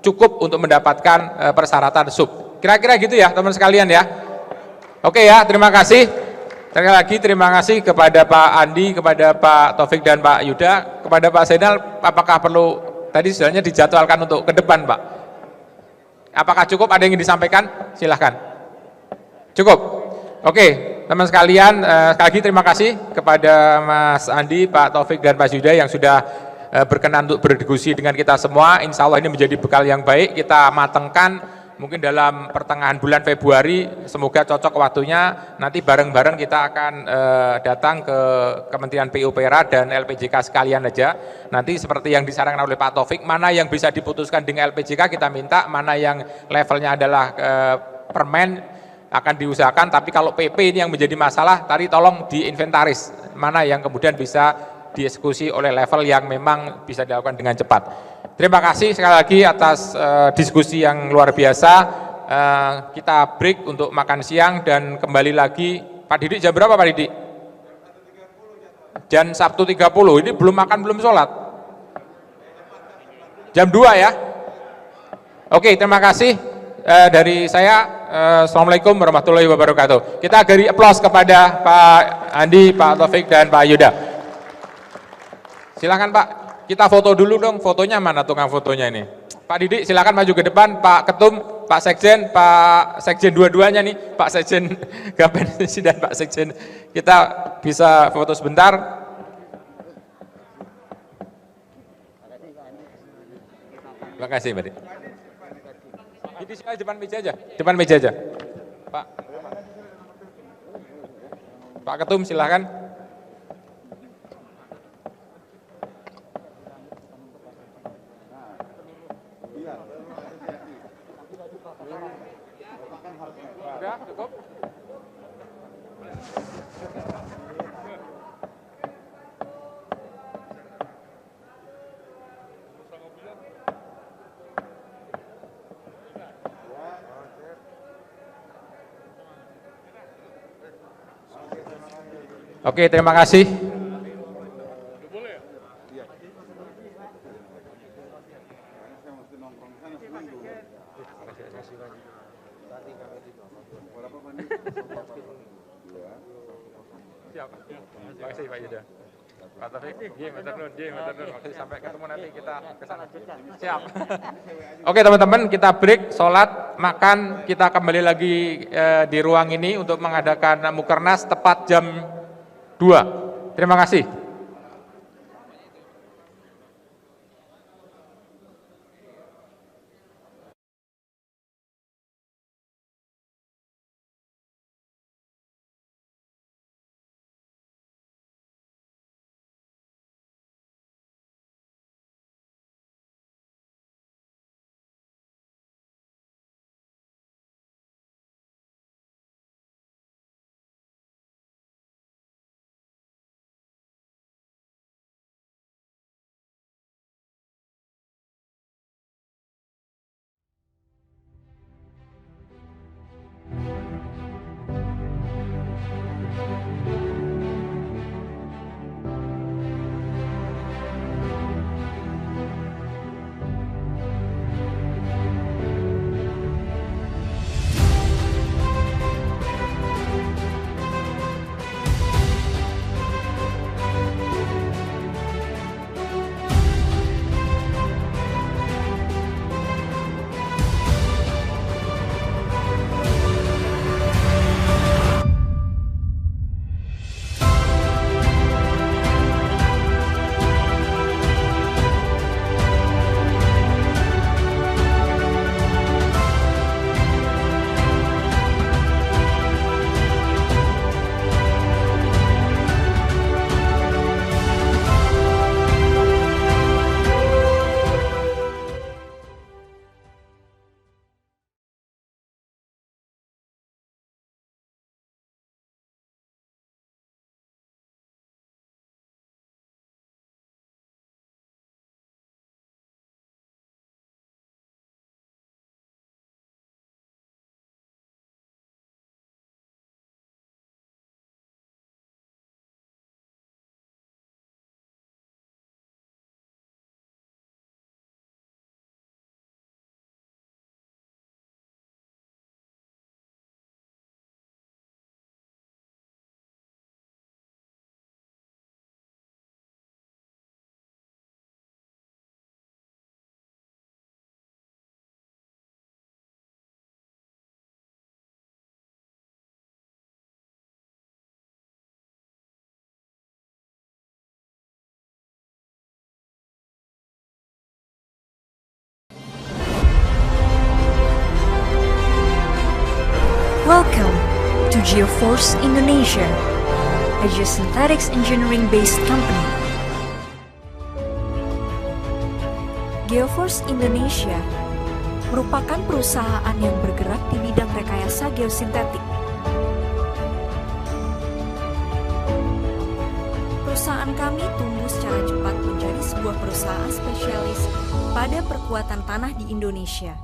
cukup untuk mendapatkan persyaratan sub. Kira-kira gitu ya teman sekalian ya. Oke ya, terima kasih. Sekali lagi terima kasih kepada Pak Andi, kepada Pak Taufik dan Pak Yuda, kepada Pak Zainal. Apakah perlu tadi sebenarnya dijadwalkan untuk ke depan, Pak? Apakah cukup? Ada yang ingin disampaikan? Silahkan. Cukup? Oke, teman sekalian, sekali lagi terima kasih kepada Mas Andi, Pak Taufik, dan Pak Yuda yang sudah berkenan untuk berdiskusi dengan kita semua. Insya Allah ini menjadi bekal yang baik, kita matangkan mungkin dalam pertengahan bulan Februari, semoga cocok waktunya, nanti bareng-bareng kita akan datang ke Kementerian PUPR dan LPJK sekalian aja. Nanti seperti yang disarankan oleh Pak Taufik, mana yang bisa diputuskan dengan LPJK kita minta, mana yang levelnya adalah permen, akan diusahakan, tapi kalau PP ini yang menjadi masalah, tadi tolong diinventaris, mana yang kemudian bisa dieksekusi oleh level yang memang bisa dilakukan dengan cepat. Terima kasih sekali lagi atas diskusi yang luar biasa. Kita break untuk makan siang dan kembali lagi. Pak Didik jam berapa Pak Didik? Jam Sabtu 30, ini belum makan belum sholat. Jam 2 ya? Oke, terima kasih dari saya. Assalamualaikum warahmatullahi wabarakatuh. Kita beri aplaus kepada Pak Andi, Pak Taufik, dan Pak Yuda. Silakan Pak, kita foto dulu dong. Fotonya mana tukang fotonya ini? Pak Didik silakan maju ke depan. Pak Ketum, Pak Sekjen dua-duanya nih, Pak Sekjen Gapensi dan Pak Sekjen. Kita bisa foto sebentar. Terima kasih Pak Didik. Di sini depan meja aja, Pak. Pak Ketum silahkan. Sudah cukup. Oke, terima kasih. Siap. Terima kasih Pak Yuda. Pak Taufik, sampai ketemu nanti kita ke sana. Siap. Oke teman-teman, kita break, sholat, makan, kita kembali lagi di ruang ini untuk mengadakan Mukernas tepat jam 2. Terima kasih. Geoforce Indonesia, a geosynthetics engineering-based company. Geoforce Indonesia merupakan perusahaan yang bergerak di bidang rekayasa geosintetik. Perusahaan kami tumbuh secara cepat menjadi sebuah perusahaan spesialis pada perkuatan tanah di Indonesia.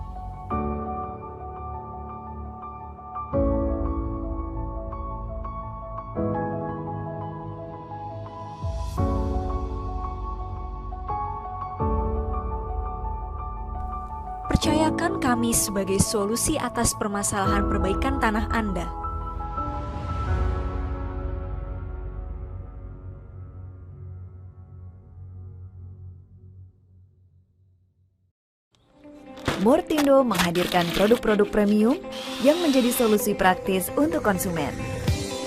Percayakan kami sebagai solusi atas permasalahan perbaikan tanah Anda. Murtindo menghadirkan produk-produk premium yang menjadi solusi praktis untuk konsumen.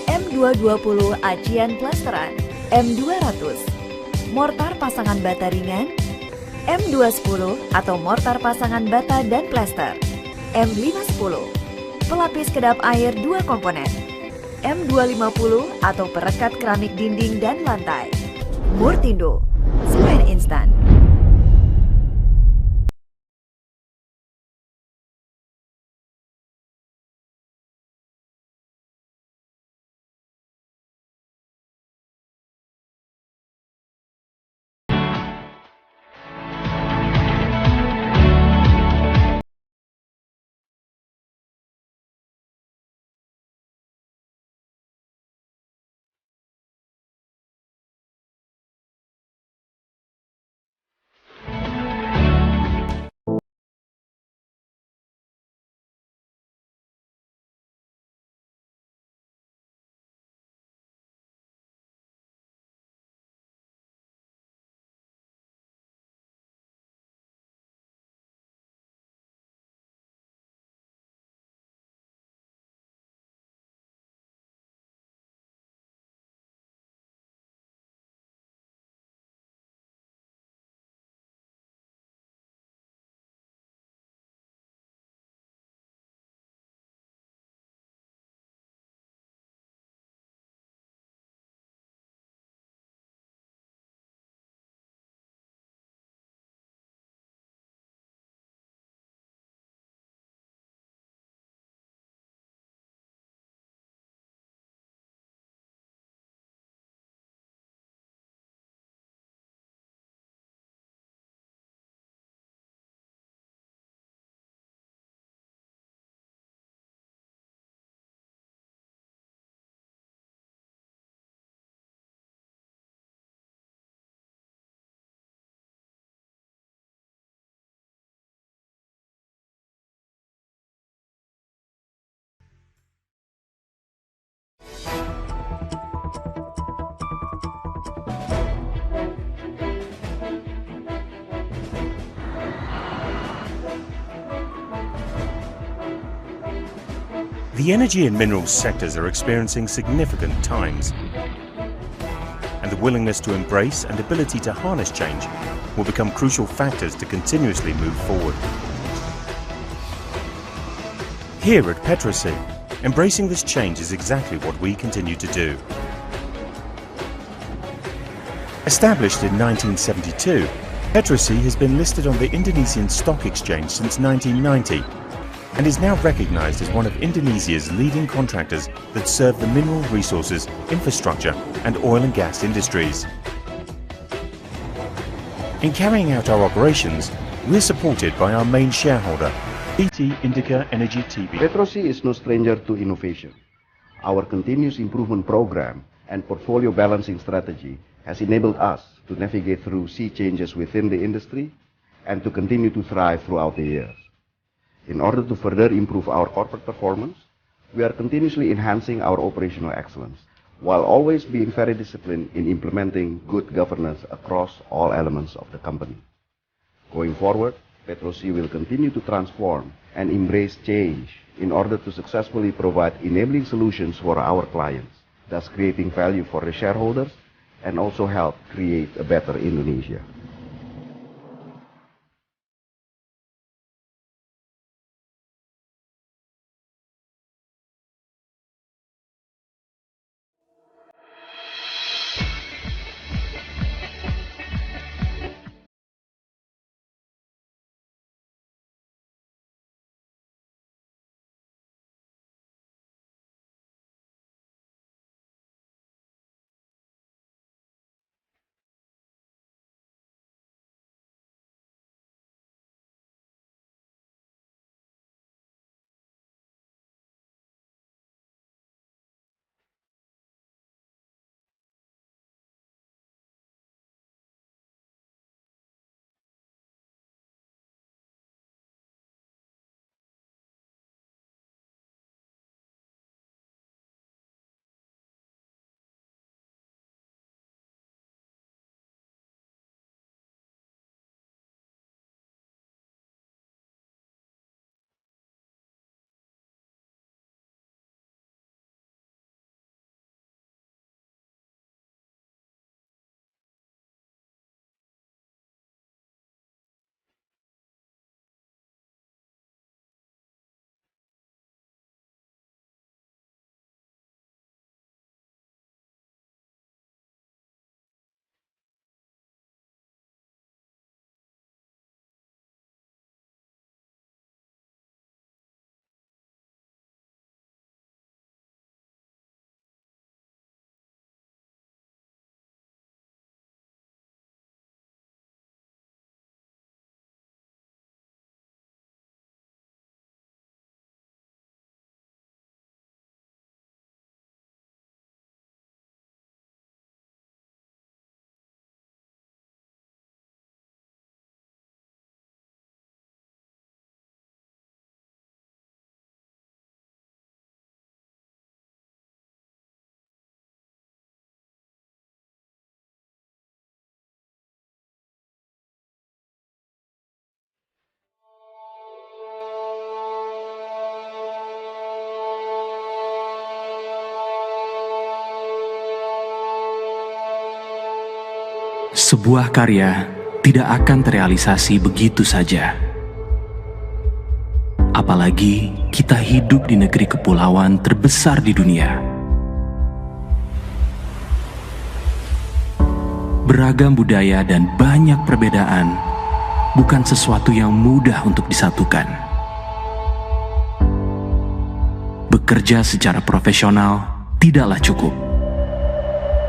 M220 Acian Plasteran, M200, mortar pasangan bata ringan, M210 atau mortar pasangan bata dan plaster, M510, pelapis kedap air 2 komponen, M250 atau perekat keramik dinding dan lantai. Murtindo, semen instan. The energy and minerals sectors are experiencing significant times, and the willingness to embrace and ability to harness change will become crucial factors to continuously move forward. Here at Petrosi, embracing this change is exactly what we continue to do. Established in 1972, Petrosi has been listed on the Indonesian Stock Exchange since 1990 and is now recognized as one of Indonesia's leading contractors that serve the mineral resources, infrastructure and oil and gas industries. In carrying out our operations, we're supported by our main shareholder, PT Indica Energy TB. Petrosi is no stranger to innovation. Our continuous improvement program and portfolio balancing strategy has enabled us to navigate through sea changes within the industry and to continue to thrive throughout the years. In order to further improve our corporate performance, we are continuously enhancing our operational excellence, while always being very disciplined in implementing good governance across all elements of the company. Going forward, Petrosi will continue to transform and embrace change in order to successfully provide enabling solutions for our clients, thus creating value for the shareholders and also help create a better Indonesia. Sebuah karya tidak akan terrealisasi begitu saja. Apalagi kita hidup di negeri kepulauan terbesar di dunia. Beragam budaya dan banyak perbedaan bukan sesuatu yang mudah untuk disatukan. Bekerja secara profesional tidaklah cukup.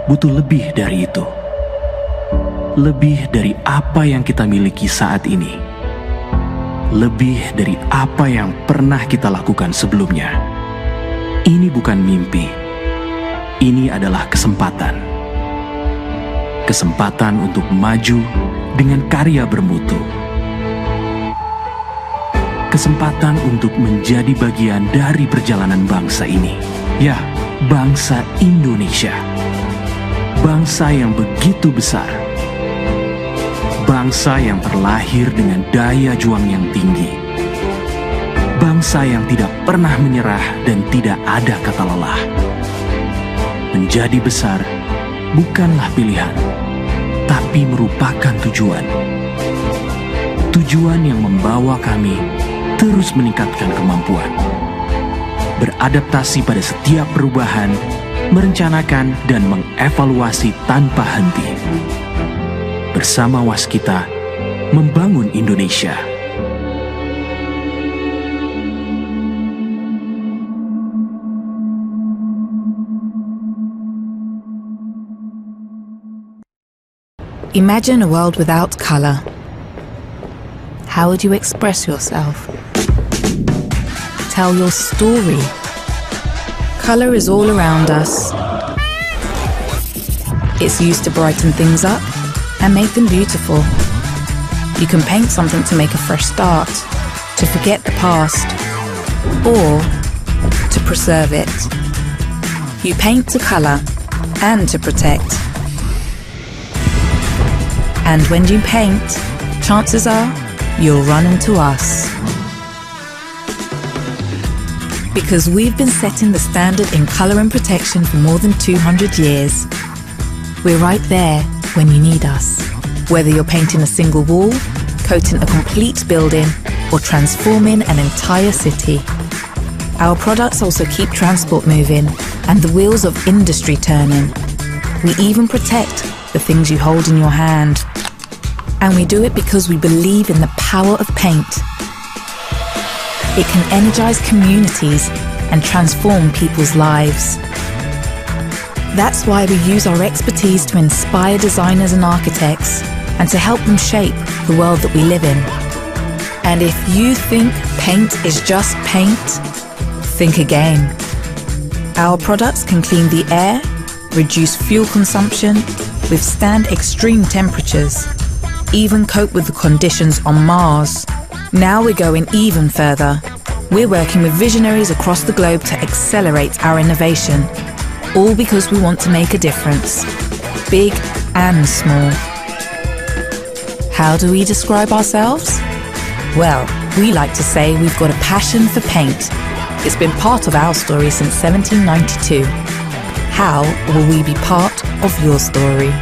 Butuh lebih dari itu. Lebih dari apa yang kita miliki saat ini. Lebih dari apa yang pernah kita lakukan sebelumnya. Ini bukan mimpi. Ini adalah kesempatan. Kesempatan untuk maju dengan karya bermutu. Kesempatan untuk menjadi bagian dari perjalanan bangsa ini. Ya, bangsa Indonesia. Bangsa yang begitu besar. Bangsa yang terlahir dengan daya juang yang tinggi. Bangsa yang tidak pernah menyerah dan tidak ada kata lelah. Menjadi besar bukanlah pilihan, tapi merupakan tujuan. Tujuan yang membawa kami terus meningkatkan kemampuan. Beradaptasi pada setiap perubahan, merencanakan dan mengevaluasi tanpa henti. Bersama Waskita, membangun Indonesia. Imagine a world without color. How would you express yourself? Tell your story. Color is all around us. It's used to brighten things up and make them beautiful. You can paint something to make a fresh start, to forget the past, or to preserve it. You paint to color and to protect. And when you paint, chances are you'll run into us. Because we've been setting the standard in colour and protection for more than 200 years. We're right there when you need us. Whether you're painting a single wall, coating a complete building, or transforming an entire city. Our products also keep transport moving and the wheels of industry turning. We even protect the things you hold in your hand. And we do it because we believe in the power of paint. It can energize communities and transform people's lives. That's why we use our expertise to inspire designers and architects and to help them shape the world that we live in. And if you think paint is just paint, think again. Our products can clean the air, reduce fuel consumption, withstand extreme temperatures, even cope with the conditions on Mars. Now we're going even further. We're working with visionaries across the globe to accelerate our innovation, all because we want to make a difference, big and small. How do we describe ourselves? Well, we like to say we've got a passion for paint. It's been part of our story since 1792. How will we be part of your story?